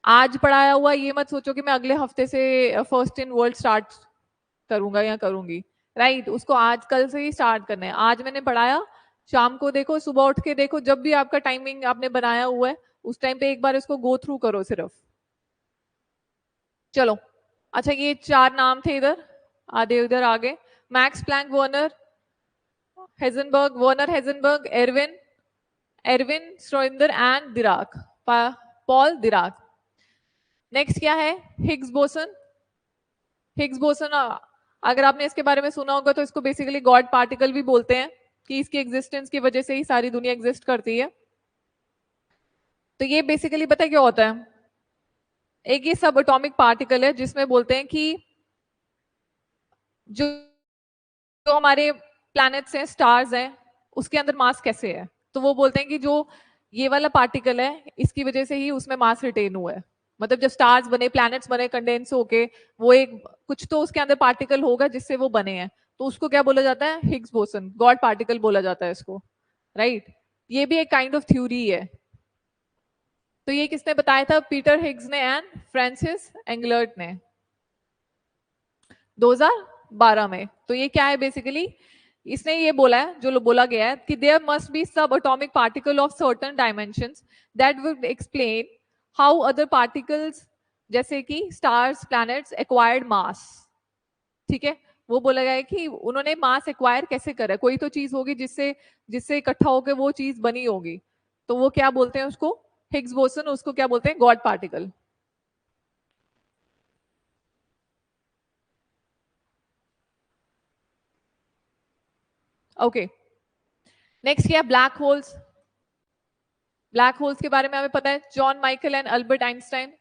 आज पढ़ाया हुआ ये मत सोचो कि मैं अगले हफ्ते से फर्स्ट इन वर्ल्ड स्टार्ट करूंगा या करूंगी, राइट। उसको आज कल से ही स्टार्ट करना है। आज मैंने पढ़ाया, शाम को देखो, सुबह उठ के देखो, जब भी आपका टाइमिंग आपने बनाया हुआ है उस टाइम पे एक बार इसको गो थ्रू करो सिर्फ। चलो, अच्छा, ये 4 नाम थे इधर, आधे उधर आगे। Max Planck, Werner Heisenberg, Erwin Schrodinger and Dirac, Paul Dirac. Next क्या है? Higgs boson. हिग्स बोसन, अगर आपने इसके बारे में सुना होगा तो इसको बेसिकली गॉड पार्टिकल भी बोलते हैं, कि इसकी एग्जिस्टेंस की वजह से ही सारी दुनिया एग्जिस्ट करती है। तो ये बेसिकली पता है क्या होता है? एक ये सब एटॉमिक पार्टिकल है जिसमें बोलते हैं कि जो जो हमारे प्लैनेट्स हैं, स्टार्स हैं, उसके अंदर मास कैसे है? तो वो बोलते हैं कि जो ये वाला पार्टिकल है, इसकी वजह से ही उसमें मास रिटेन हुआ है। मतलब जब स्टार्स बने, प्लैनेट्स बने कंडेंस होके, वो एक कुछ तो उसके अंदर पार्टिकल होगा जिससे वो बने हैं, तो उसको क्या बोला जाता है? हिग्स बोसन, गॉड पार्टिकल बोला जाता है इसको, राइट? ये भी एक काइंड ऑफ थ्योरी है। तो ये किसने बताया था? पीटर हिग्स ने एंड फ्रांसिस एंगलर्ट ने 2012 में। तो ये क्या है बेसिकली? इसने ये बोला है, जो बोला गया है कि देयर मस्ट बी सब atomic particle of certain dimensions that would explain how other particles जैसे कि स्टार्स, प्लैनेट्स एक्वायर्ड मास। ठीक है, वो बोला गया है कि उन्होंने मास एक्वायर कैसे करा, कोई तो चीज होगी जिससे जिससे इकट्ठा होकर वो चीज बनी होगी। तो वो क्या बोलते हैं उसको? Higgs boson. उसको क्या बोलते हैं? God particle. ओके, नेक्स्ट क्या? Black holes. ब्लैक होल्स के बारे में हमें पता है, John Michael and Albert Einstein.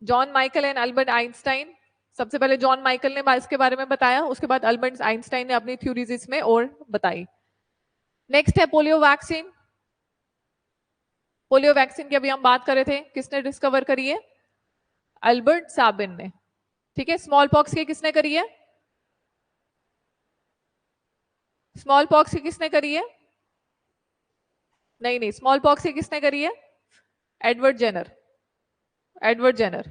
John Michael and Albert Einstein, सबसे पहले जॉन माइकल ने इसके बारे में बताया, उसके बाद अल्बर्ट आइंस्टाइन ने अपनी थ्योरीज इसमें और बताई। नेक्स्ट है पोलियो वैक्सीन। पोलियो वैक्सीन की अभी हम बात कर रहे थे, किसने डिस्कवर करी है? अल्बर्ट साबिन ने। ठीक है, स्मॉल पॉक्स की किसने करी है? स्मॉल पॉक्स की किसने करी है? नहीं नहीं, स्मॉल पॉक्स की किसने करी है? Edward Jenner. Edward Jenner.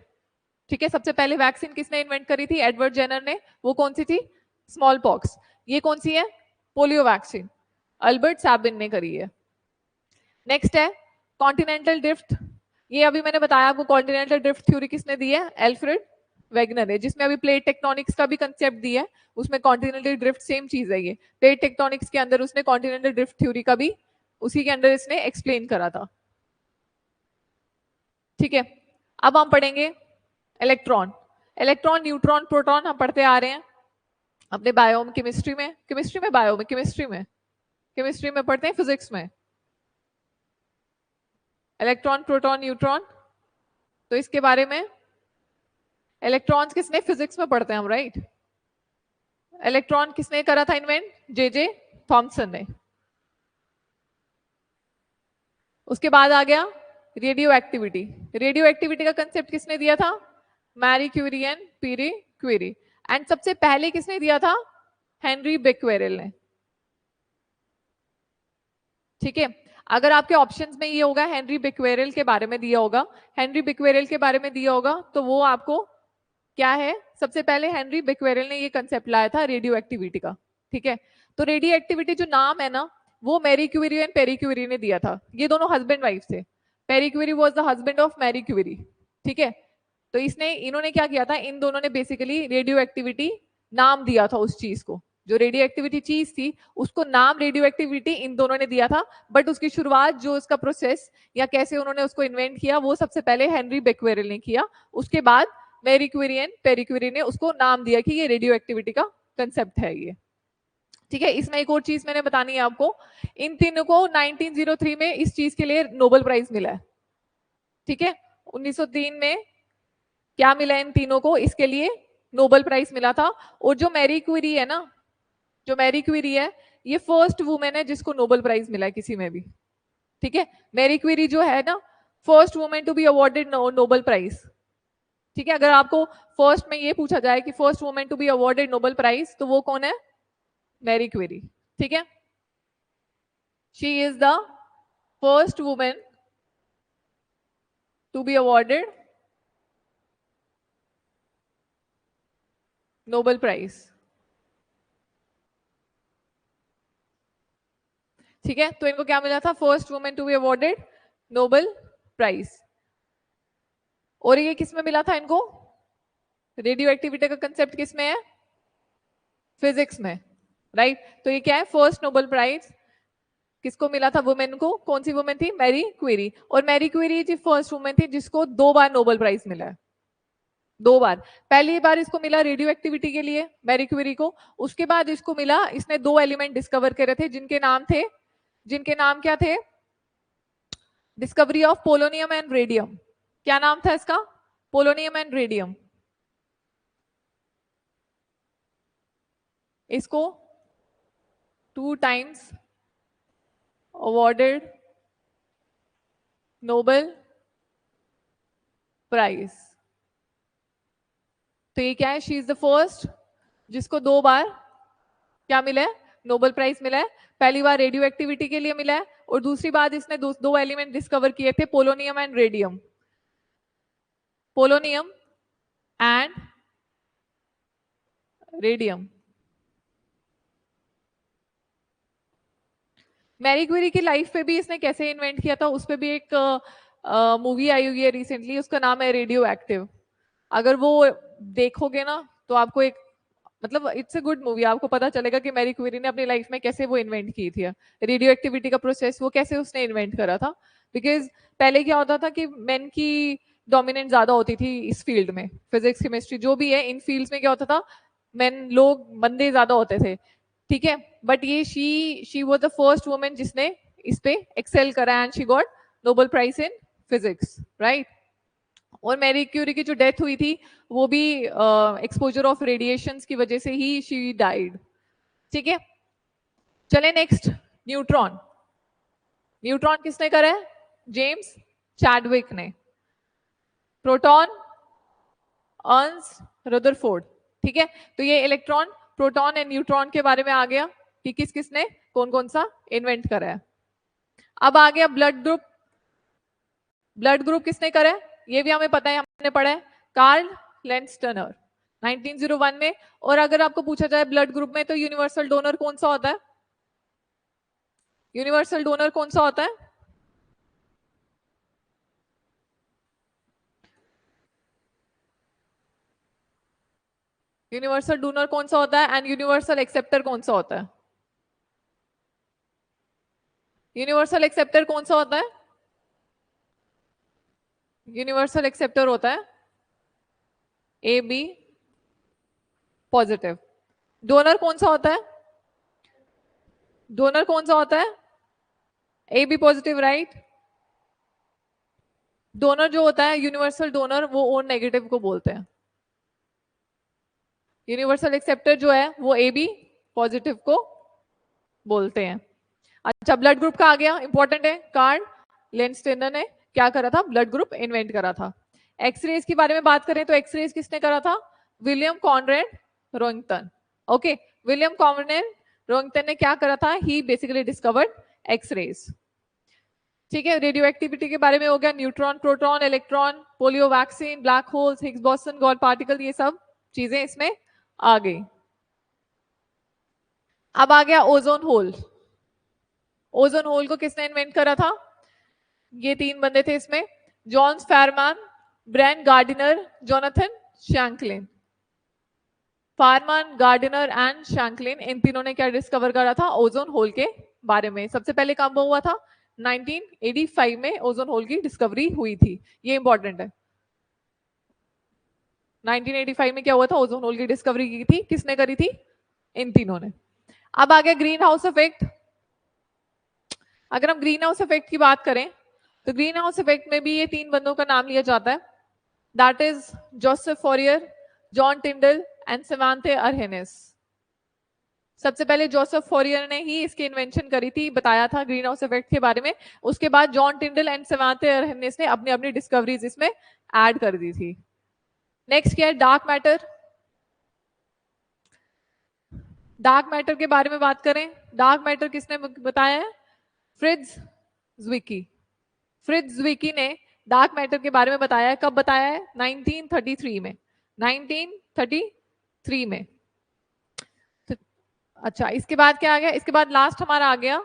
ठीक है, सबसे पहले वैक्सीन किसने इन्वेंट करी थी? एडवर्ड जेनर ने। वो कौन सी थी? Small pox. ये कौन सी है? Polio vaccine. अल्बर्ट सैबिन ने करी है। नेक्स्ट है कॉन्टिनेंटल ड्रिफ्ट। ये अभी मैंने बताया आपको, कॉन्टिनेंटल ड्रिफ्ट थ्योरी किसने दी है? एल्फ्रेड वेगनर ने, जिसमें अभी प्लेट टेक्टोनिक्स का भी कंसेप्ट दिया है, उसमें कॉन्टिनेंटल ड्रिफ्ट सेम चीज है। ये प्लेट टेक्टोनिक्स के अंदर उसने कॉन्टिनेंटल ड्रिफ्ट थ्योरी का भी उसी के अंदर इसने एक्सप्लेन करा था। ठीक है, अब हम पढ़ेंगे इलेक्ट्रॉन। इलेक्ट्रॉन, न्यूट्रॉन, प्रोटॉन हम पढ़ते आ रहे हैं अपने बायो में, केमिस्ट्री में, केमिस्ट्री में, बायो में, केमिस्ट्री में, केमिस्ट्री में पढ़ते हैं, फिजिक्स में। Electron, proton, neutron. तो इसके बारे में इलेक्ट्रॉन्स किसने? फिजिक्स में पढ़ते हैं हम, राइट? इलेक्ट्रॉन किसने करा था इन्वेंट? जे जे थॉमसन ने। उसके बाद आ गया रेडियो एक्टिविटी। रेडियो एक्टिविटी का कंसेप्ट किसने दिया था? Marie Curie and Pierre Curie. And सबसे पहले किसने दिया था? हेनरी बेक्वेरेल ने। ठीक है, अगर आपके ऑप्शंस में ये होगा हेनरी बेक्वेरेल के बारे में दिया होगा, हेनरी बेक्वेरेल के बारे में दिया होगा, तो वो आपको क्या है? सबसे पहले हेनरी बेक्वेरेल ने ये कंसेप्ट लाया था रेडियो एक्टिविटी का। ठीक है, तो रेडियो एक्टिविटी जो नाम है ना, वो Marie Curie and Pierre Curie ने दिया था। ये दोनों हस्बैंड वाइफ थे। Pierre Curie was the husband of Marie Curie. ठीक है, तो इन्होंने क्या किया था? इन दोनों ने बेसिकली रेडियो एक्टिविटी नाम दिया था उस चीज को। जो रेडियो एक्टिविटी चीज थी उसको नाम रेडियो एक्टिविटी इन दोनों ने दिया था, बट उसकी शुरुआत, जो उसका प्रोसेस या कैसे उन्होंने उसको इन्वेंट किया, वो सबसे पहले हेनरी बेक्वेरेल ने किया। उसके बाद Marie Curie and Pierre Curie ने उसको नाम दिया कि ये रेडियो एक्टिविटी का कंसेप्ट है ये। ठीक है, इसमें एक और चीज मैंने बतानी है आपको, इन तीनों को 1903 में इस चीज के लिए नोबेल प्राइज मिला है। ठीक है, 1903 में क्या मिला इन तीनों को? इसके लिए नोबेल प्राइज मिला था। और जो मैरी क्यूरी है ना, जो मैरी क्यूरी है, ये फर्स्ट वुमेन है जिसको नोबेल प्राइज मिला है किसी में भी। ठीक है, मैरी क्यूरी जो है ना, first women to be awarded Nobel prize. ठीक है, अगर आपको फर्स्ट में ये पूछा जाए कि first women to be awarded Nobel prize, तो वो कौन है? Marie Curie. ठीक है, she is the first women to be awarded Nobel prize. ठीक है, तो इनको क्या मिला था? First women to be awarded Nobel prize. और ये किस में मिला था इनको? रेडियो एक्टिविटी का कंसेप्ट किस में है? फिजिक्स में, राइट? तो ये क्या है? फर्स्ट नोबेल प्राइज किसको मिला था? वुमेन को। कौन सी वुमेन थी? Marie Curie. और Marie Curie ji first women थी जिसको 2 बार नोबेल प्राइज मिला है। 2 बार। पहली बार इसको मिला रेडियो एक्टिविटी के लिए, मैरी क्यूरी को। उसके बाद इसको मिला, इसने 2 एलिमेंट डिस्कवर करे थे जिनके नाम क्या थे? Discovery of polonium and radium. क्या नाम था इसका? Polonium and radium. इसको 2 times awarded नोबेल प्राइज। तो ये क्या है, शी इज द फर्स्ट जिसको 2 बार क्या मिला है, नोबेल प्राइज मिला है। पहली बार रेडियो एक्टिविटी के लिए मिला है और दूसरी बार इसने दो एलिमेंट डिस्कवर किए थे, polonium and radium. Polonium and radium. Marie Curie की लाइफ पे भी इसने कैसे इन्वेंट किया था उस पे भी एक मूवी आई हुई है रिसेंटली, उसका नाम है रेडियो एक्टिव। अगर वो देखोगे ना तो आपको एक मतलब इट्स अ गुड मूवी, आपको पता चलेगा कि मैरी क्यूरी ने अपनी लाइफ में कैसे वो इन्वेंट की थी रेडियो एक्टिविटी का प्रोसेस, वो कैसे उसने इन्वेंट करा था। बिकॉज पहले क्या होता था कि मेन की डोमिनेंट ज्यादा होती थी इस फील्ड में, फिजिक्स केमिस्ट्री जो भी है इन फील्ड्स में क्या होता था, मेन लोग बंदे ज्यादा होते थे, ठीक है। बट ये she was the first woman जिसने इस पे एक्सेल करा and she got Nobel prize in physics, right. और मैरी क्यूरी की जो डेथ हुई थी वो भी एक्सपोजर ऑफ रेडिएशंस की वजह से ही शी डाइड, ठीक है। चले नेक्स्ट, न्यूट्रॉन। न्यूट्रॉन किसने करा है, जेम्स चैडविक ने। प्रोटॉन अर्न्स्ट रदरफोर्ड, ठीक है। तो ये इलेक्ट्रॉन, प्रोटॉन एंड न्यूट्रॉन के बारे में आ गया कि किस किसने कौन कौन सा इन्वेंट करा है। अब आ गया ब्लड ग्रुप। ब्लड ग्रुप किसने करा है, ये भी हमें पता है, हमने पढ़ा है, कार्ल लेंसटनर 1901 में। और अगर आपको पूछा जाए ब्लड ग्रुप में तो यूनिवर्सल डोनर कौन सा होता है, यूनिवर्सल डोनर कौन सा होता है, यूनिवर्सल डोनर कौन सा होता है एंड यूनिवर्सल एक्सेप्टर कौन सा होता है, यूनिवर्सल एक्सेप्टर कौन सा होता है, यूनिवर्सल एक्सेप्टर होता है ए बी पॉजिटिव। डोनर कौन सा होता है, डोनर कौन सा होता है, A B positive, right. Donor जो होता है यूनिवर्सल डोनर वो ओ नेगेटिव को बोलते हैं, यूनिवर्सल एक्सेप्टर जो है वो ए बी पॉजिटिव को बोलते हैं। अच्छा, ब्लड ग्रुप का आ गया, इंपॉर्टेंट है, कार्ल लेंसटेनर ने क्या करा था, ब्लड ग्रुप इन्वेंट करा था। एक्सरेज के बारे में बात करें तो एक्सरेज किसने करा था, William Conrad Roentgen, okay. William Conrad Roentgen ने क्या करा था, ही बेसिकली डिस्कवर्ड एक्सरेज, ठीक है। रेडियो एक्टिविटी के बारे में हो गया, neutron, proton, electron, polio vaccine, black holes, Higgs boson, God particle, ये सब चीजें इसमें आ गई। अब आ गया ओजोन होल। ओजोन होल को किसने इन्वेंट करा था, ये 3 बंदे थे इसमें, John Farman, Brian Gardiner, Jonathan Shanklin. Farman, Gardiner and Shanklin, इन तीनों ने क्या डिस्कवर करा था, ओजोन होल के बारे में। सबसे पहले कब हुआ था, 1985 में ओजोन होल की डिस्कवरी हुई थी, ये इंपॉर्टेंट है। 1985 में क्या हुआ था, ओजोन होल की डिस्कवरी की थी, किसने करी थी, इन तीनों ने। अब आ गया ग्रीन हाउस इफेक्ट। अगर हम ग्रीन हाउस इफेक्ट की बात करें तो ग्रीन हाउस इफेक्ट में भी ये 3 बंदों का नाम लिया जाता है, that is Joseph Fourier, John Tyndall and Svante Arrhenius. सबसे पहले जोसेफ फॉरियर ने ही इसकी इन्वेंशन करी थी, बताया था ग्रीन हाउस इफेक्ट के बारे में। उसके बाद जॉन टिंडल एंड समांथे अरहेनिस ने अपनी अपनी डिस्कवरीज इसमें ऐड कर दी थी। नेक्स्ट क्या है, डार्क मैटर। डार्क मैटर के बारे में बात करें, डार्क मैटर किसने बताया है, फ्रिट्ज ज्विकी। फ्रिट्ज ज्विकी ने डार्क मैटर के बारे में बताया है, कब बताया है, 1933 में, 1933 में। तो, अच्छा, इसके बाद क्या आ गया, इसके बाद लास्ट हमारा आ गया,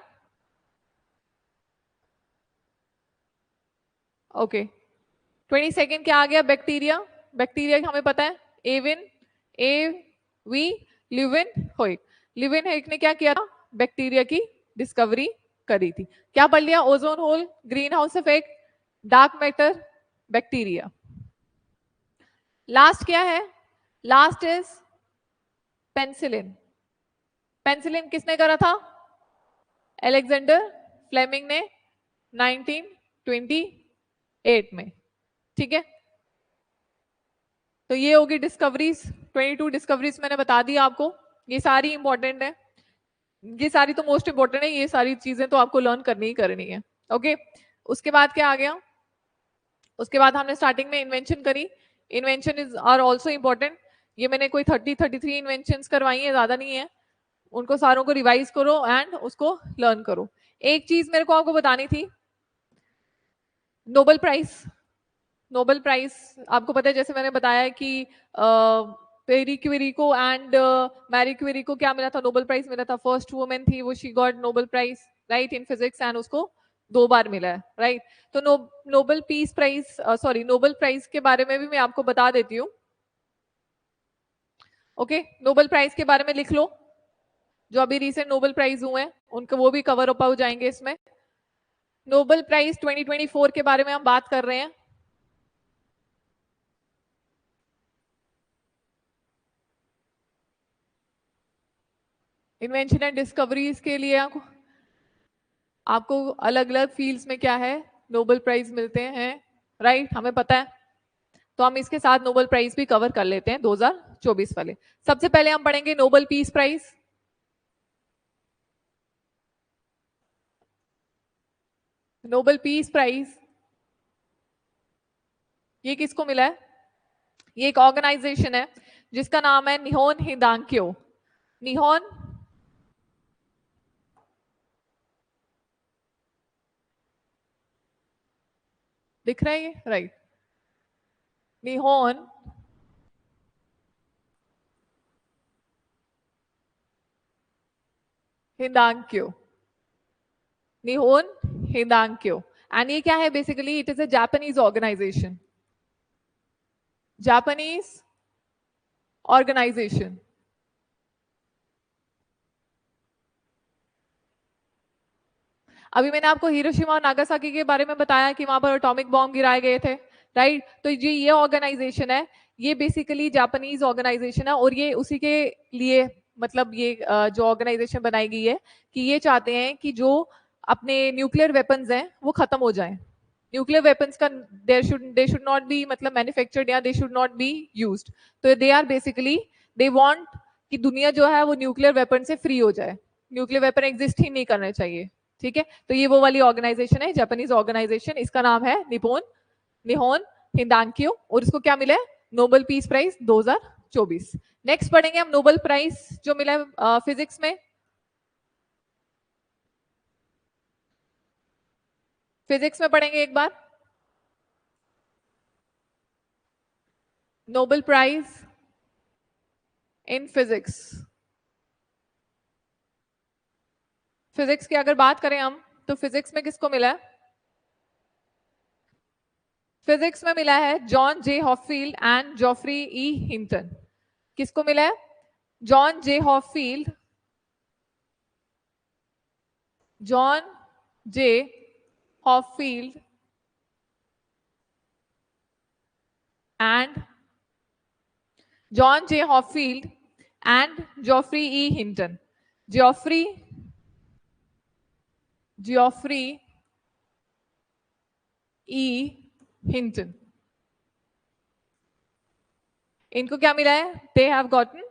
ओके 22nd क्या आ गया, बैक्टीरिया। बैक्टीरिया हमें पता है, एविन, ए वी लिविन होइक। लिविन होइक ने क्या किया था, बैक्टीरिया की डिस्कवरी करी थी। क्या पढ़ लिया, ozone hole, green house effect, dark matter, bacteria. Last क्या है, लास्ट इज पेंसिलिन। पेंसिलिन किसने करा था, अलेक्जेंडर फ्लेमिंग ने 1928 में, ठीक है। तो ये होगी डिस्कवरीज, 22 डिस्कवरीज मैंने बता दी आपको, ये सारी इंपॉर्टेंट है, ये सारी तो मोस्ट इंपॉर्टेंट है, ये सारी चीजें तो आपको लर्न करनी ही करनी है। ओके, उसके बाद क्या आ गया, उसके बाद हमने स्टार्टिंग में इन्वेंशन करी। Invention is are also important. ये मैंने कोई 33 इन्वेंशन करवाई है, ज्यादा नहीं है। उनको सारों को रिवाइज करो एंड उसको लर्न करो। एक चीज मेरे को आपको बतानी थी, नोबेल प्राइज। नोबेल प्राइज आपको पता है, जैसे मैंने बताया कि पेरी क्यूरी को एंड मैरी क्यूरी को क्या मिला था, नोबेल प्राइज मिला था। फर्स्ट वुमेन थी वो, she got Nobel prize right in physics, and उसको 2 बार मिला है राइट। तो Nobel peace prize, sorry Nobel prize के बारे में भी मैं आपको बता देती हूँ। ओके, नोबेल प्राइज के बारे में लिख लो, जो अभी रिसेंट नोबेल प्राइज हुए हैं उनको वो भी कवर अप हो जाएंगे इसमें। नोबेल प्राइज 2024 के बारे में हम बात कर रहे हैं। इन्वेंशन एंड डिस्कवरीज के लिए आपको अलग अलग फील्ड्स में क्या है, नोबेल प्राइज मिलते हैं राइट, हमें पता है। तो हम इसके साथ नोबेल प्राइज भी कवर कर लेते हैं 2024 वाले। सबसे पहले हम पढ़ेंगे Nobel peace prize. Nobel peace prize ये किसको मिला है, ये एक ऑर्गेनाइजेशन है जिसका नाम है निहोन हिदांक्यो। निहोन दिख रहा है ये राइट, निहोन हिदांक्यो। निहोन हिदांक्यो, एंड ये क्या है basically, it is a Japanese organization. Japanese organization. अभी मैंने आपको हिरोशिमा और नागासाकी के बारे में बताया कि वहां पर एटॉमिक बॉम्ब गिराए गए थे राइट। तो ये ऑर्गेनाइजेशन है, ये बेसिकली जापानीज ऑर्गेनाइजेशन है, और ये उसी के लिए मतलब ये जो ऑर्गेनाइजेशन बनाई गई है कि ये चाहते हैं कि जो अपने न्यूक्लियर वेपन्स हैं वो खत्म हो जाएं। न्यूक्लियर वेपन्स का दे शुड नॉट बी मतलब मैन्युफैक्चर्ड, या they should not be used. तो they are basically they want कि दुनिया जो है वो न्यूक्लियर वेपन से फ्री हो जाए, न्यूक्लियर वेपन एग्जिस्ट ही नहीं करने चाहिए। ठीक है, तो ये वो वाली ऑर्गेनाइजेशन है, जापानीज ऑर्गेनाइजेशन, इसका नाम है निहोन हिंदांक्यो, और इसको क्या मिला है, नोबेल पीस प्राइज 2024। नेक्स्ट पढ़ेंगे हम नोबेल प्राइज जो मिला है फिजिक्स में। फिजिक्स में पढ़ेंगे एक बार, Nobel prize in physics. Physics की अगर बात करें हम, तो फिजिक्स में किसको मिला है, फिजिक्स में मिला है John J Hopfield and Geoffrey E Hinton. किसको मिला है, John J Hopfield, John J Hopfield and John J Hopfield and Geoffrey E Hinton. Geoffrey E Hinton, इनको क्या मिला है, they have gotten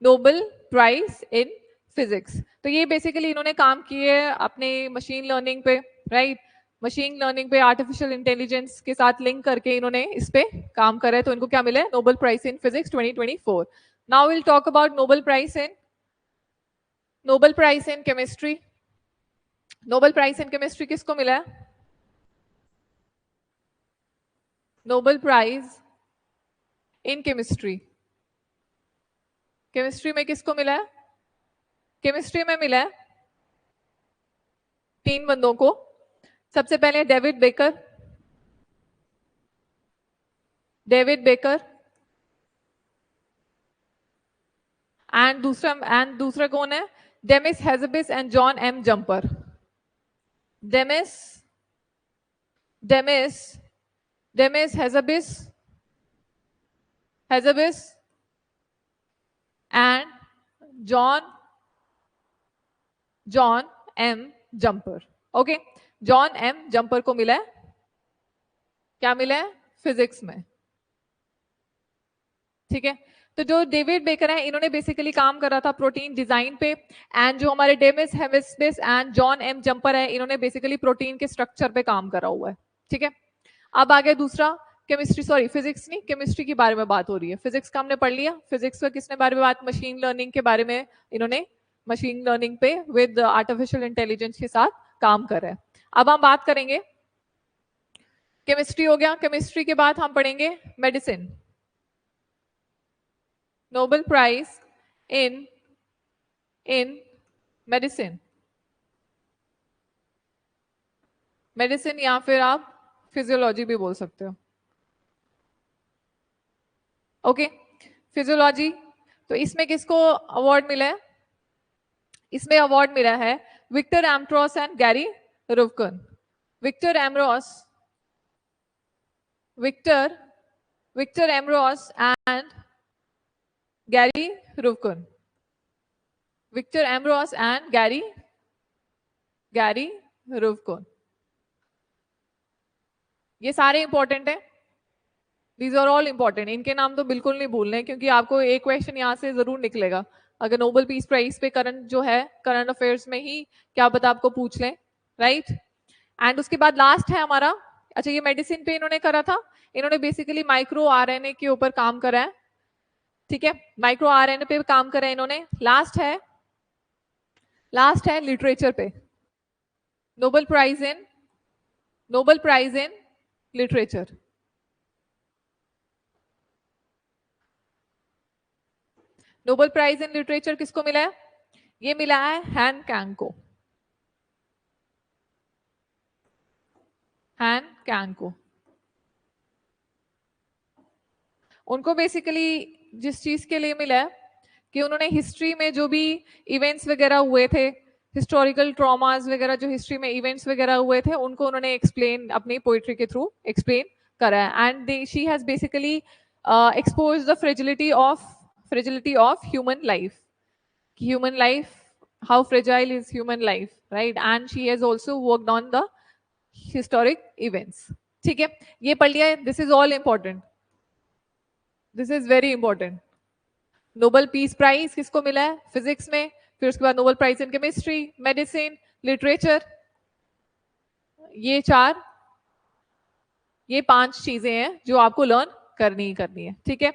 Nobel prize in physics. तो ये basically इन्होंने काम किए अपने मशीन लर्निंग पे राइट, मशीन लर्निंग पे आर्टिफिशियल इंटेलिजेंस के साथ लिंक करके इन्होंने इस पे काम करा है। तो इनको क्या मिला है, Nobel prize in physics 2024। Now will talk about Nobel prize in chemistry. Nobel prize in chemistry किसको मिला है, Nobel prize in chemistry, chemistry में किसको मिला है, केमिस्ट्री में मिला है 3 बंदों को। सबसे पहले डेविड बेकर एंड दूसरा कौन है, Demis Hassabis and John M Jumper. Demis Hassabis and John M Jumper. Okay, John M Jumper को मिला है, क्या मिला है, फिजिक्स में। ठीक है, तो जो डेविड बेकर है इन्होंने बेसिकली काम करा था प्रोटीन डिजाइन पे, एंड जो हमारे Demis Hassabis and John M Jumper है इन्होंने बेसिकली प्रोटीन के स्ट्रक्चर पे काम करा हुआ है। ठीक है, अब आगे दूसरा केमिस्ट्री, सॉरी फिजिक्स नहीं, केमिस्ट्री के बारे में बात हो रही है। फिजिक्स का हमने पढ़ लिया। फिजिक्स का किसने बारे में बात, मशीन लर्निंग के बारे में, इन्होंने मशीन लर्निंग पे विद आर्टिफिशियल इंटेलिजेंस के साथ काम कर रहे हैं। अब हम बात करेंगे, केमिस्ट्री हो गया, केमिस्ट्री के बाद हम पढ़ेंगे medicine. Nobel prize in medicine, medicine या फिर आप फिजियोलॉजी भी बोल सकते हो। ओके, फिजियोलॉजी, तो इसमें किसको अवार्ड मिला है, इसमें अवार्ड मिला है Victor Ambros and Gary Ruvkun. Victor Ambros, Victor Ambros and Gary Ruvkun, Victor Ambros and Gary Ruvkun, ये सारे इंपॉर्टेंट है, दीज आर ऑल इंपॉर्टेंट। इनके नाम तो बिल्कुल नहीं भूलने, क्योंकि आपको एक क्वेश्चन यहाँ से जरूर निकलेगा अगर नोबेल पीस प्राइज पे करंट जो है करंट अफेयर्स में ही क्या पता आपको पूछ लें, राइट। एंड उसके बाद लास्ट है हमारा, अच्छा ये मेडिसिन पे इन्होंने करा था, इन्होंने बेसिकली माइक्रो आरएनए के ऊपर काम करा है। ठीक है, माइक्रो आरएनए पे काम करा है इन्होंने। लास्ट है लिटरेचर पे, Nobel prize in literature. Nobel prize in literature किसको मिला है, ये मिला है हैन कैंग को, हैन कैंग को। उनको बेसिकली जिस चीज के लिए मिला है कि उन्होंने हिस्ट्री में जो भी इवेंट्स वगैरह हुए थे, हिस्टोरिकल ट्रॉमास वगैरह जो हिस्ट्री में इवेंट्स वगैरह हुए थे, उनको उन्होंने एक्सप्लेन अपनी पोइट्री के थ्रू एक्सप्लेन करा है। And she has basically expose the fragility of human life, how fragile is human life, right? And she has also worked on the historic events. ठीक है, ये पढ़ लिया है, this is all important, this is very important। Nobel peace prize किसको मिला है, physics में, फिर उसके बाद Nobel prize in chemistry, medicine, literature, ये 5 चीजें हैं जो आपको लर्न करनी है। ठीक है,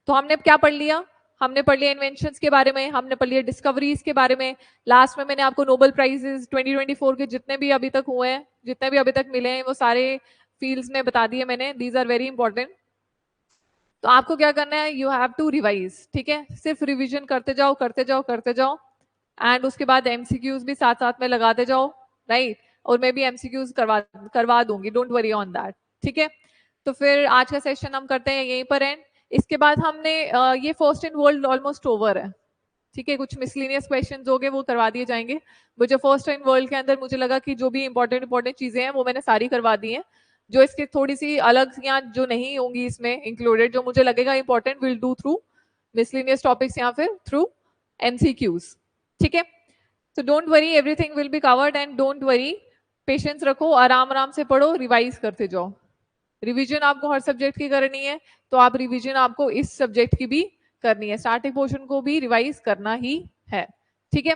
तो हमने क्या पढ़ लिया, हमने पढ़ लिया इन्वेंशंस के बारे में, हमने पढ़ लिया डिस्कवरीज के बारे में। लास्ट में मैंने आपको नोबेल प्राइजेस 2024 के जितने भी अभी तक हुए हैं, जितने भी अभी तक मिले हैं, वो सारे फील्ड्स में बता दिए मैंने। These are very important. तो आपको क्या करना है, यू हैव टू रिवाइज। ठीक है, सिर्फ रिविजन करते जाओ एंड उसके बाद एमसीक्यूज भी साथ साथ में लगाते जाओ, राइट। और मैं भी एमसीक्यूज करवा दूंगी, डोंट वरी ऑन दैट। ठीक है, तो फिर आज का सेशन हम करते हैं यहीं पर एंड। इसके बाद हमने ये first in world almost over है। ठीक है, कुछ मिसलिनियस क्वेश्चंस हो गए वो करवा दिए जाएंगे। मुझे फर्स्ट इन वर्ल्ड के अंदर मुझे लगा कि जो भी इंपॉर्टेंट चीजें हैं वो मैंने सारी करवा दी हैं। जो इसकी थोड़ी सी अलग या जो नहीं होंगी इसमें इंक्लूडेड, जो मुझे लगेगा important, will do through miscellaneous topics या फिर थ्रू एमसीक्यूज। ठीक है, तो don't worry, everything will be covered and don't worry, patience रखो, आराम से पढ़ो, रिवाइज करते जाओ। रिवीजन आपको हर सब्जेक्ट की करनी है, तो आप रिवीजन आपको इस सब्जेक्ट की भी करनी है, स्टार्टिंग पोर्शन को भी रिवाइज करना ही है। ठीक है,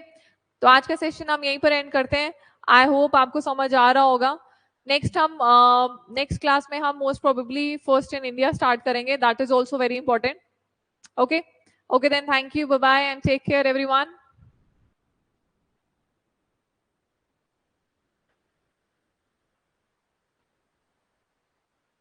तो आज का सेशन हम यहीं पर एंड करते हैं। आई होप आपको समझ आ रहा होगा। नेक्स्ट क्लास में हम most probably first in India start करेंगे, that is also very important. Okay, then thank you, bye bye and take care everyone.